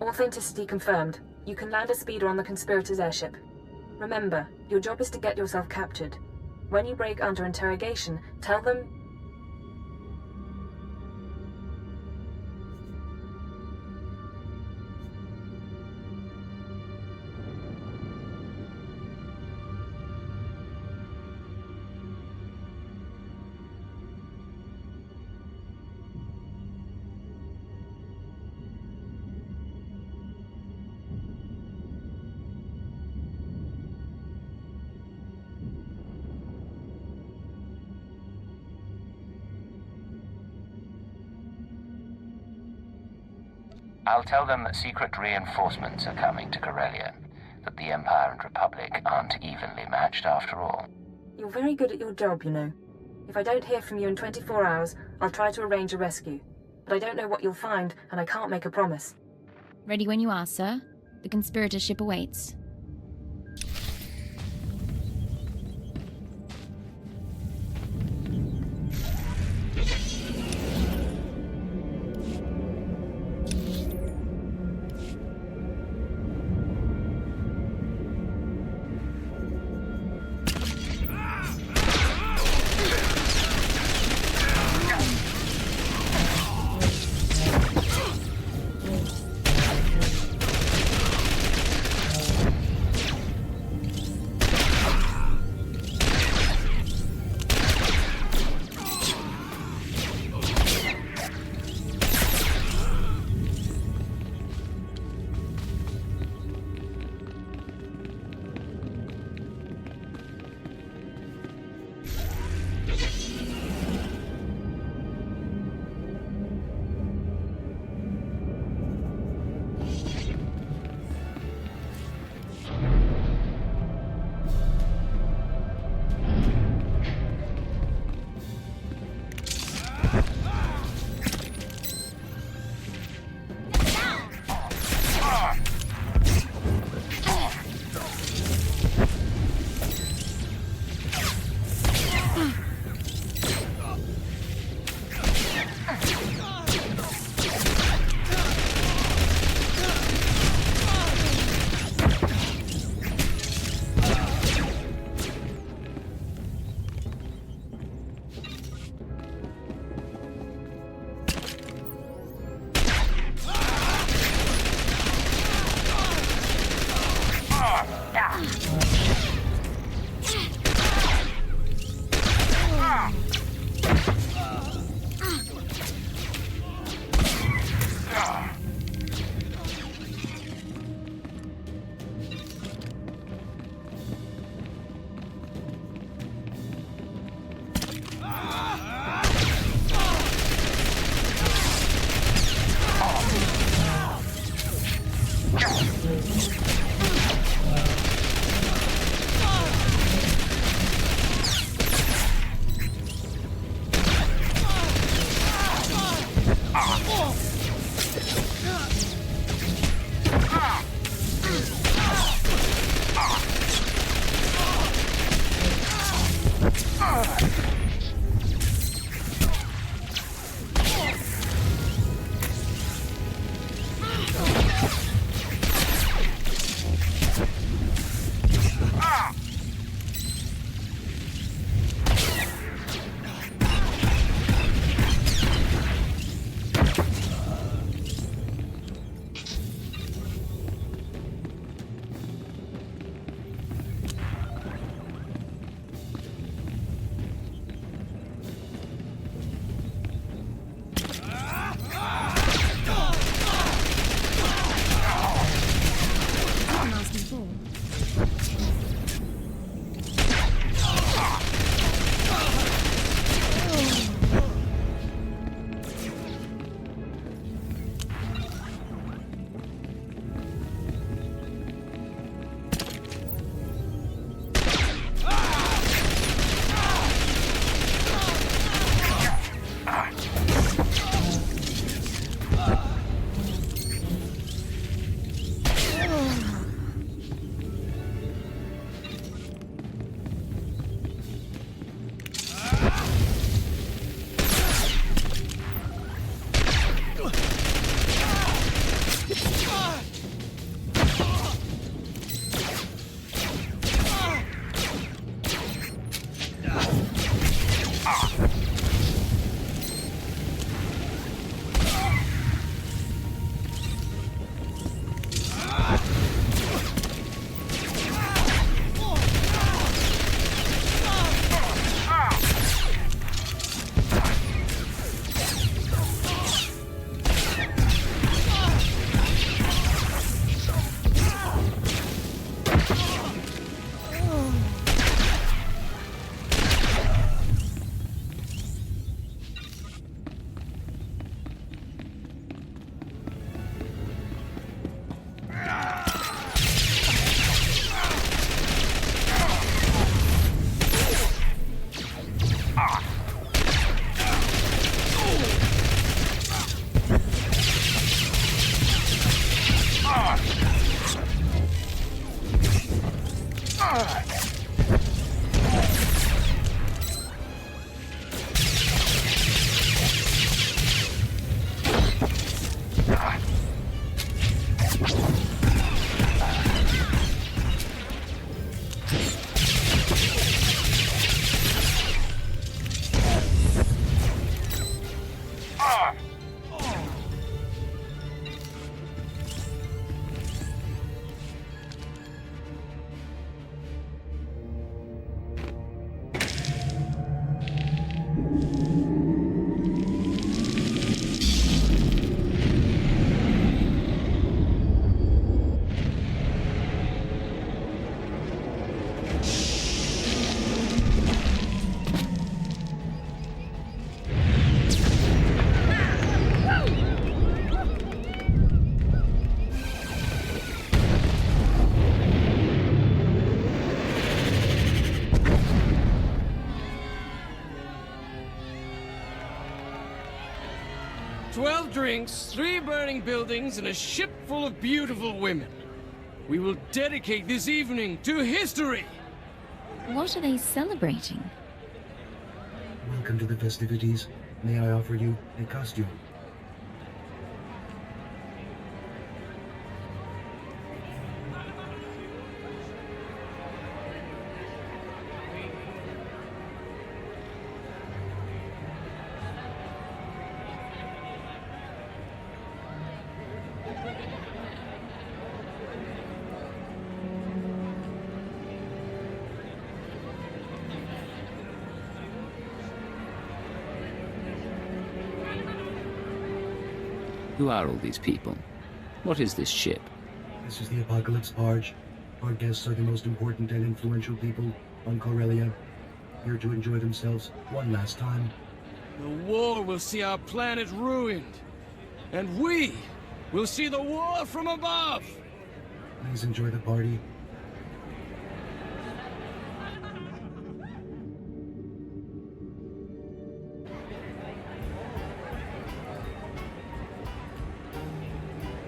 Authenticity confirmed. You can land a speeder on the conspirators' airship. Remember, your job is to get yourself captured. When you break under interrogation, tell them... I'll tell them that secret reinforcements are coming to Corellia, that the Empire and Republic aren't evenly matched after all. You're very good at your job, you know. If I don't hear from you in 24 hours, I'll try to arrange a rescue. But I don't know what you'll find, and I can't make a promise. Ready when you are, sir. The conspirator ship awaits. Drinks, 3 burning buildings, and a ship full of beautiful women. We will dedicate this evening to history! What are they celebrating? Welcome to the festivities. May I offer you a costume? Who are all these people? What is this ship? This is the Apocalypse Barge. Our guests are the most important and influential people on Corellia, here to enjoy themselves one last time. The war will see our planet ruined, and we will see the war from above! Please enjoy the party.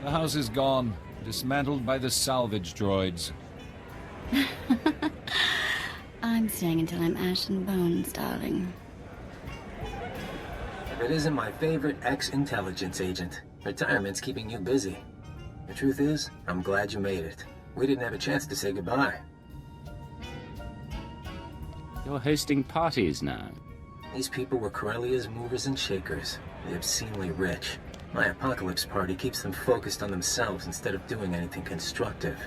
The house is gone, dismantled by the salvage droids. I'm staying until I'm ash and bones, darling. If it isn't my favorite ex-intelligence agent, retirement's keeping you busy. The truth is, I'm glad you made it. We didn't have a chance to say goodbye. You're hosting parties now. These people were Corellia's movers and shakers, the obscenely rich. My apocalypse party keeps them focused on themselves instead of doing anything constructive.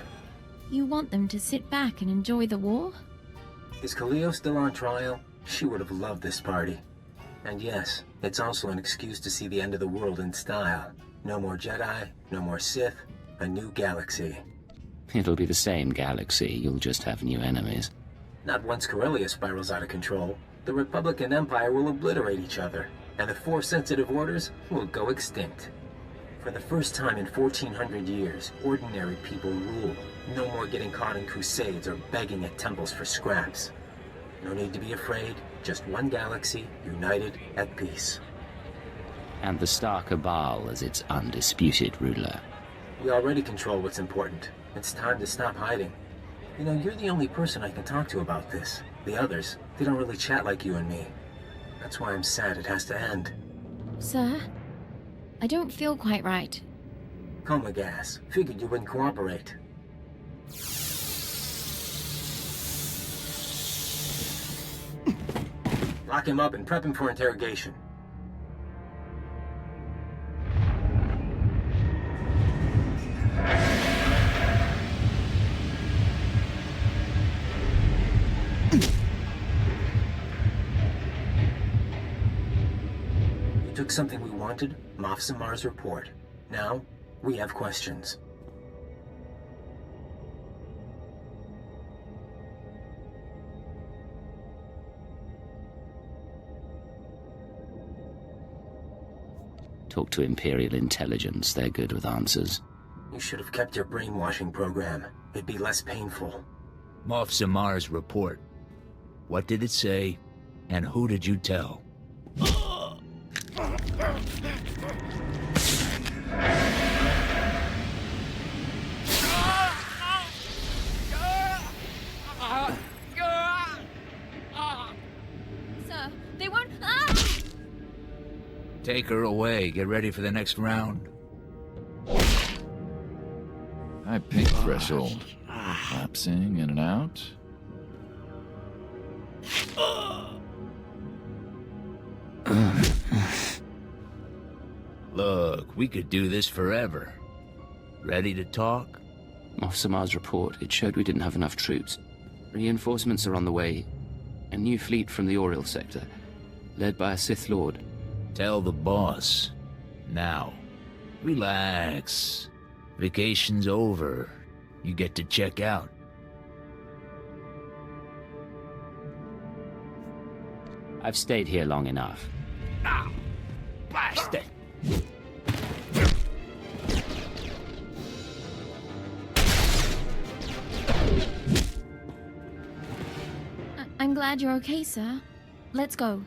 You want them to sit back and enjoy the war? Is Kaleo still on trial? She would have loved this party. And yes, it's also an excuse to see the end of the world in style. No more Jedi, no more Sith, a new galaxy. It'll be the same galaxy, you'll just have new enemies. Not once Corellia spirals out of control. The Republic and Empire will obliterate each other, and the 4 sensitive orders will go extinct. For the first time in 1400 years, ordinary people rule. No more getting caught in crusades or begging at temples for scraps. No need to be afraid, just one galaxy, united at peace. And the Star Cabal as its undisputed ruler. We already control what's important. It's time to stop hiding. You know, you're the only person I can talk to about this. The others, they don't really chat like you and me. That's why I'm sad it has to end. Sir? I don't feel quite right. Coma gas. Figured you wouldn't cooperate. Lock him up and prep him for interrogation. You took something we wanted, Moff Samar's report. Now, we have questions. Talk to Imperial Intelligence. They're good with answers. You should have kept your brainwashing program. It'd be less painful. Moff Samar's report. What did it say, and who did you tell? Sir, they won't... Take her away. Get ready for the next round. High pink threshold. Lapsing in and out. Look, we could do this forever. Ready to talk? Moff Samar's report, it showed we didn't have enough troops. Reinforcements are on the way. A new fleet from the Oriel sector, led by a Sith Lord. Tell the boss. Now. Relax. Vacation's over. You get to check out. I've stayed here long enough. Ah! Bastard! I'm glad you're okay, sir. Let's go.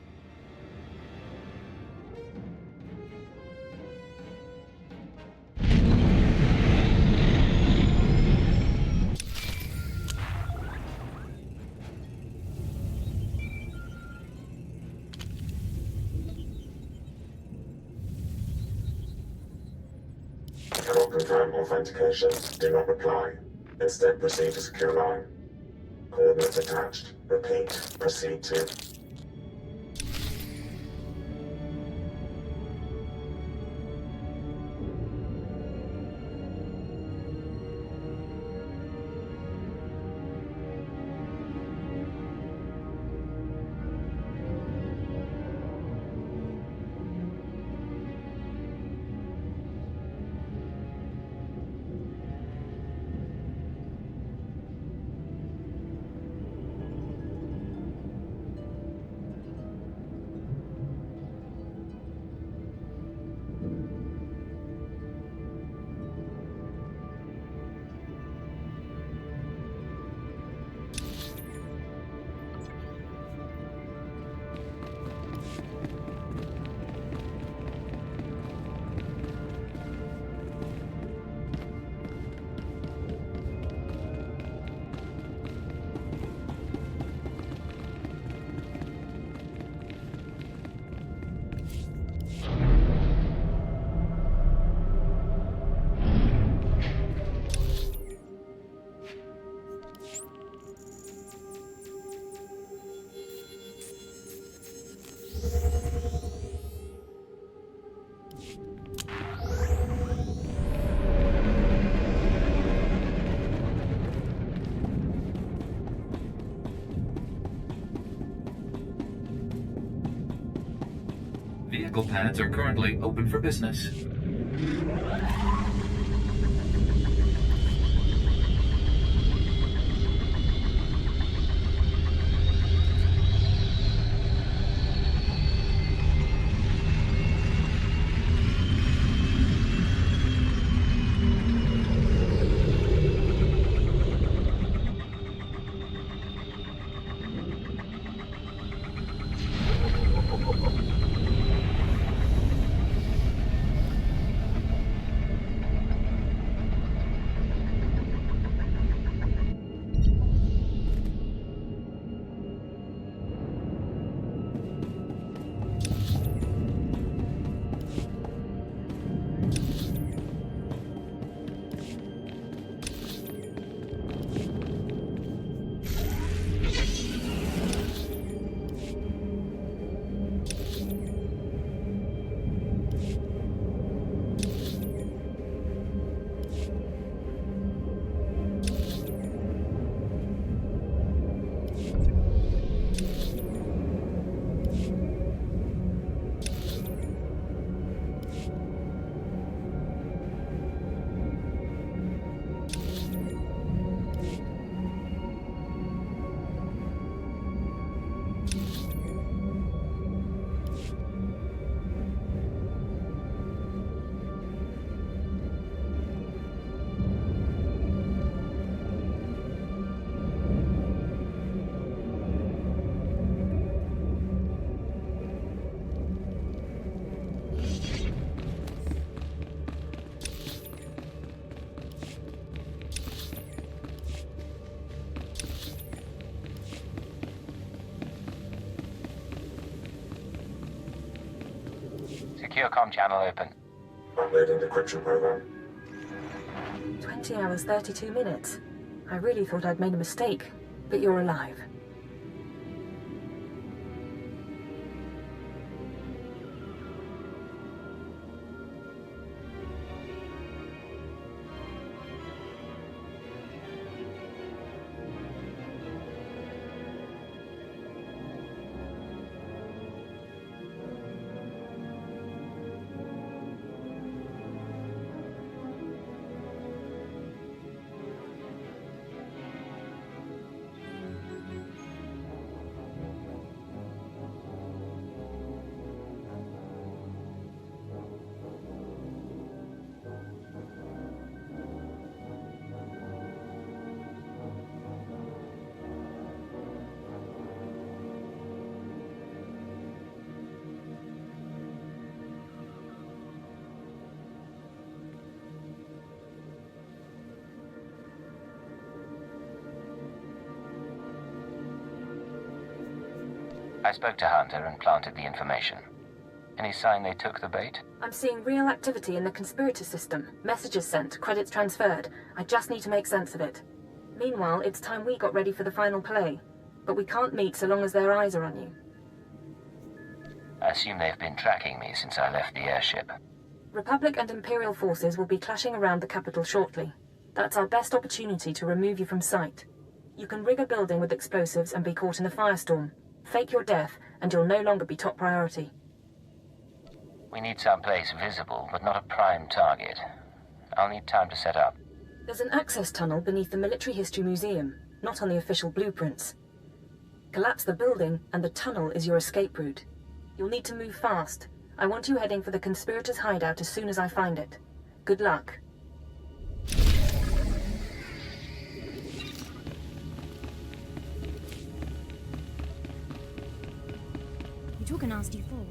Cannot confirm authentication. Do not reply. Instead, proceed to secure line. Coordinates attached. Repeat. Proceed to... Vehicle pads are currently open for business. Secure comm channel open. Uploading decryption program. 20 hours, 32 minutes. I really thought I'd made a mistake, but you're alive. I spoke to Hunter and planted the information. Any sign they took the bait? I'm seeing real activity in the conspirator system. Messages sent, credits transferred. I just need to make sense of it. Meanwhile, it's time we got ready for the final play. But we can't meet so long as their eyes are on you. I assume they've been tracking me since I left the airship. Republic and Imperial forces will be clashing around the capital shortly. That's our best opportunity to remove you from sight. You can rig a building with explosives and be caught in a firestorm. Fake your death, and you'll no longer be top priority. We need someplace visible, but not a prime target. I'll need time to set up. There's an access tunnel beneath the Military History Museum, not on the official blueprints. Collapse the building, and the tunnel is your escape route. You'll need to move fast. I want you heading for the conspirators' hideout as soon as I find it. Good luck. You took a nasty fall.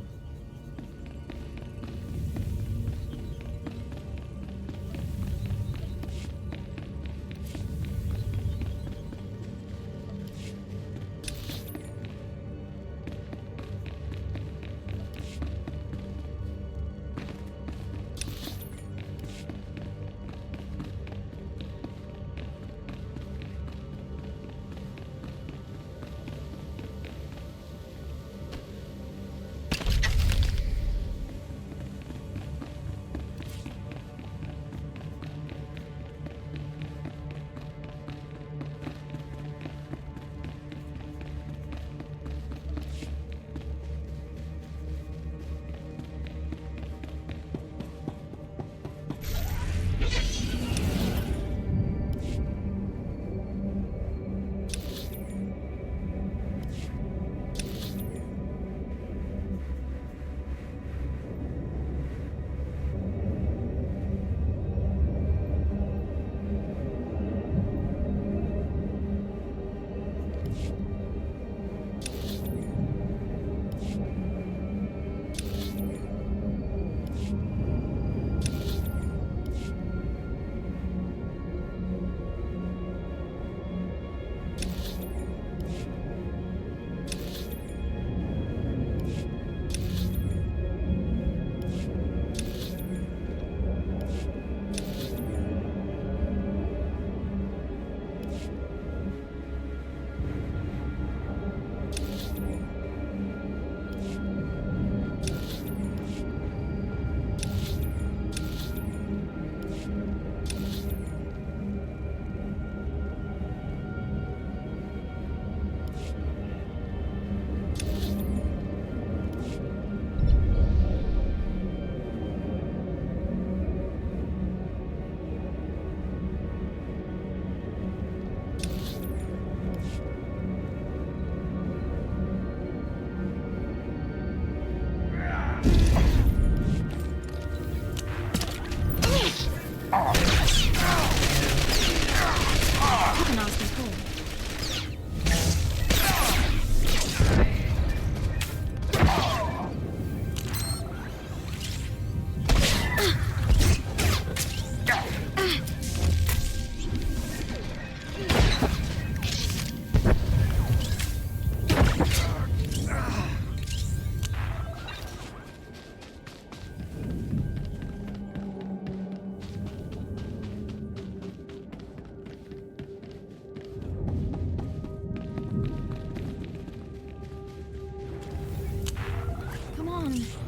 on.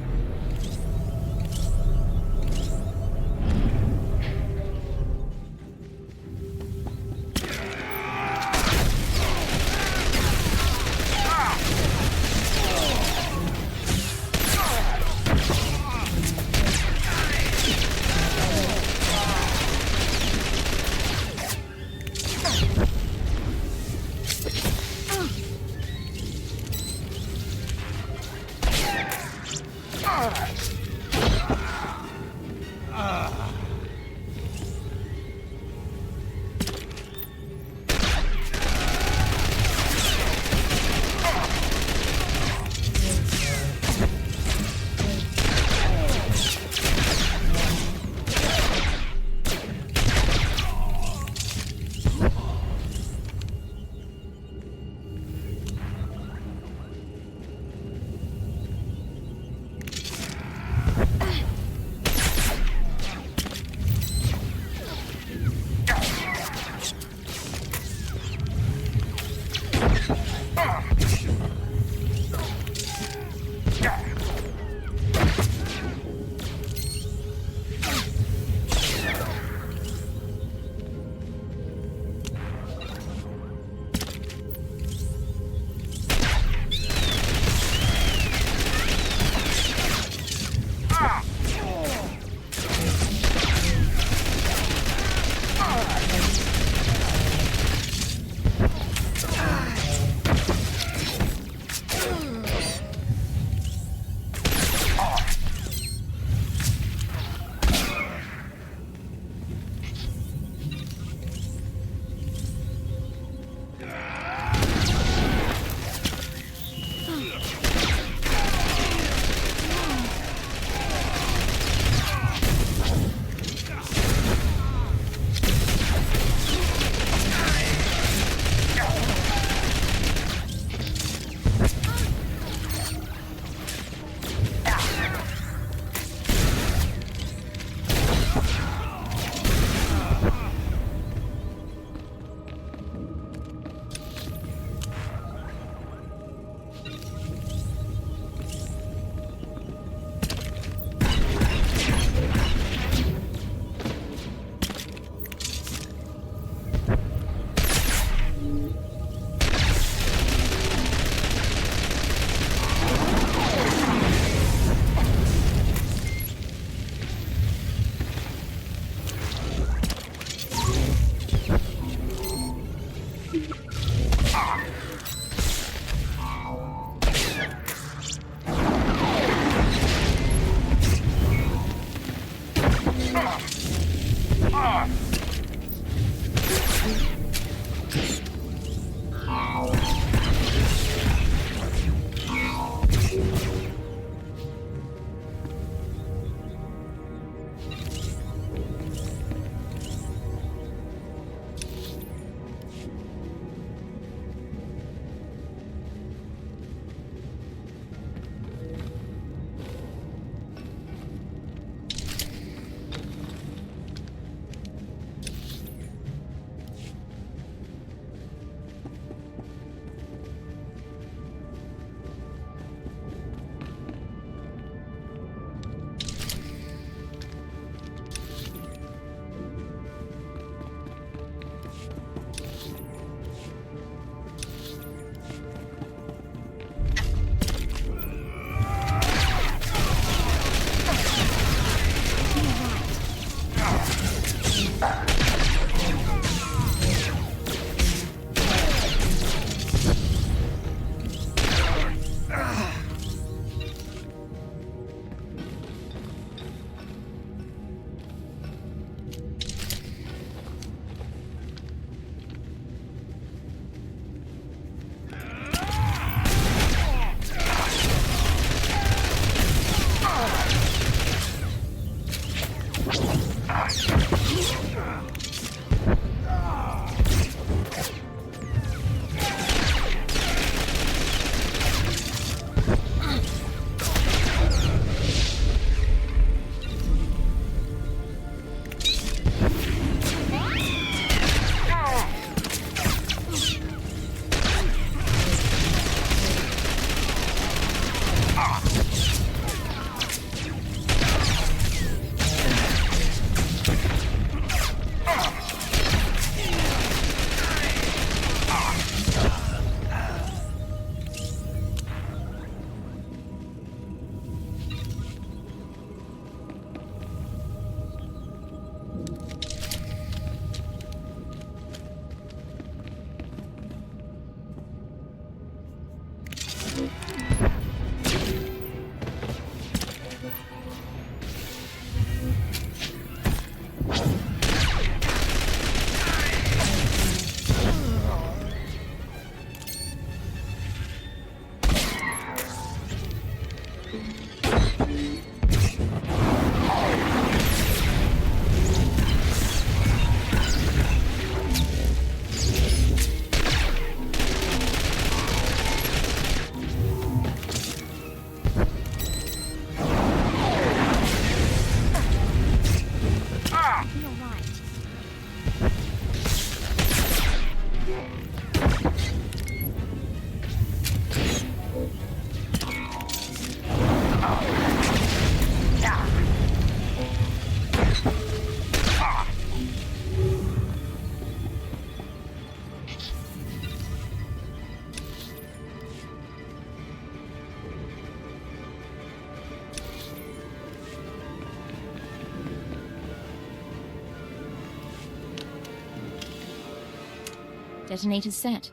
Detonator's set.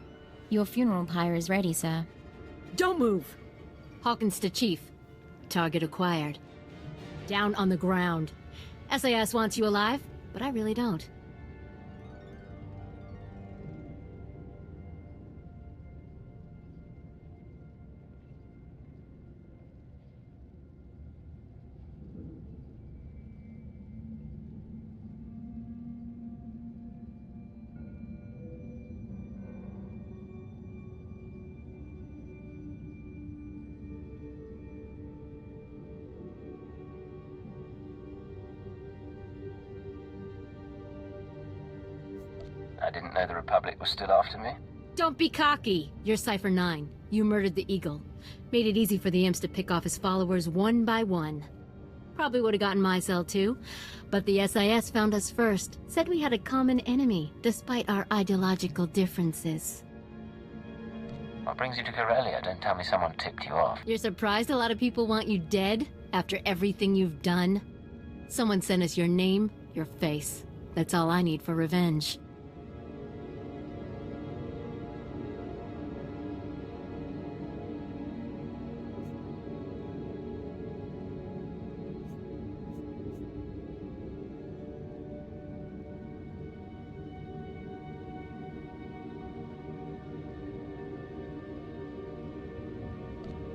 Your funeral pyre is ready, sir. Don't move! Hawkins to Chief. Target acquired. Down on the ground. SAS wants you alive, but I really don't. I didn't know the Republic was still after me. Don't be cocky. You're Cipher 9. You murdered the Eagle. Made it easy for the imps to pick off his followers one by one. Probably would have gotten my cell too, but the SIS found us first. Said we had a common enemy, despite our ideological differences. What brings you to Corellia? Don't tell me someone tipped you off. You're surprised a lot of people want you dead after everything you've done? Someone sent us your name, your face. That's all I need for revenge.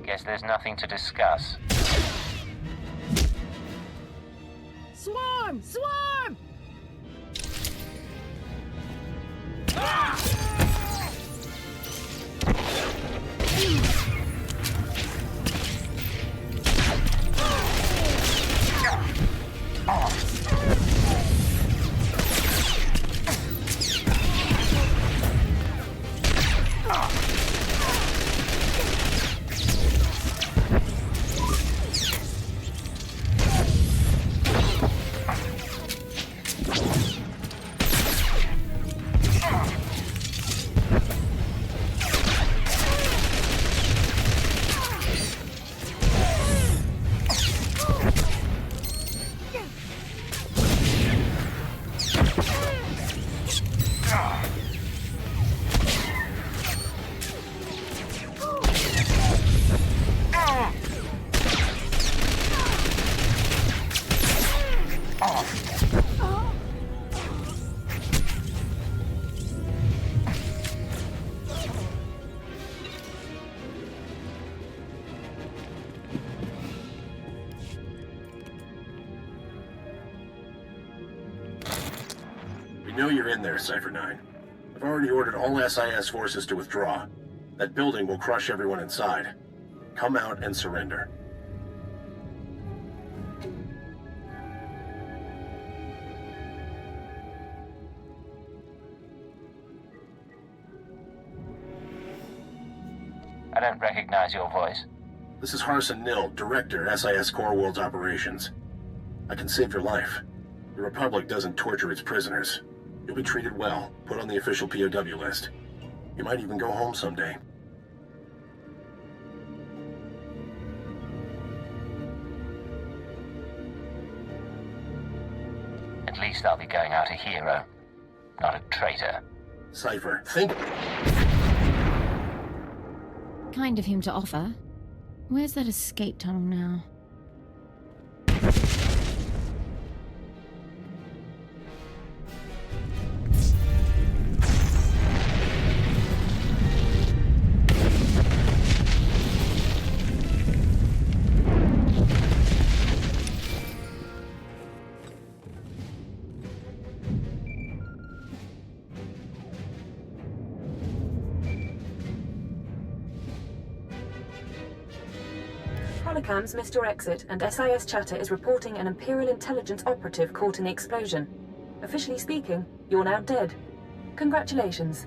Guess there's nothing to discuss. Swarm! Swarm! We know you're in there, Cipher 9. I've already ordered all SIS forces to withdraw. That building will crush everyone inside. Come out and surrender. I don't recognize your voice. This is Harrison Nill, Director, SIS Core Worlds Operations. I can save your life. The Republic doesn't torture its prisoners. You'll be treated well, put on the official POW list. You might even go home someday. At least I'll be going out a hero, not a traitor. Cipher, think... Kind of him to offer. Where's that escape tunnel now? Holocams missed your exit, and SIS chatter is reporting an Imperial intelligence operative caught in the explosion. Officially speaking, you're now dead. Congratulations.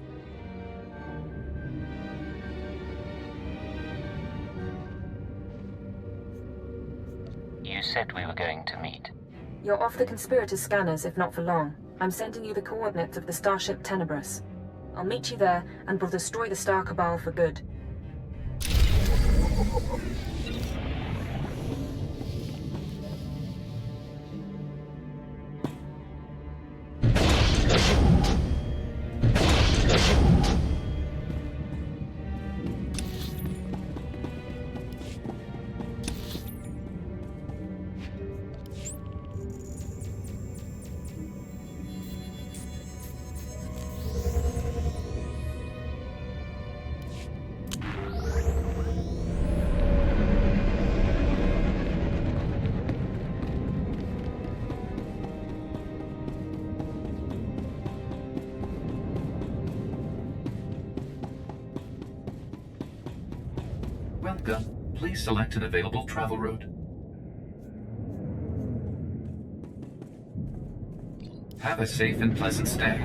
You said we were going to meet. You're off the conspirators' scanners, if not for long. I'm sending you the coordinates of the starship Tenebrous. I'll meet you there, and we'll destroy the Star Cabal for good. Welcome. Please select an available travel route. Have a safe and pleasant stay.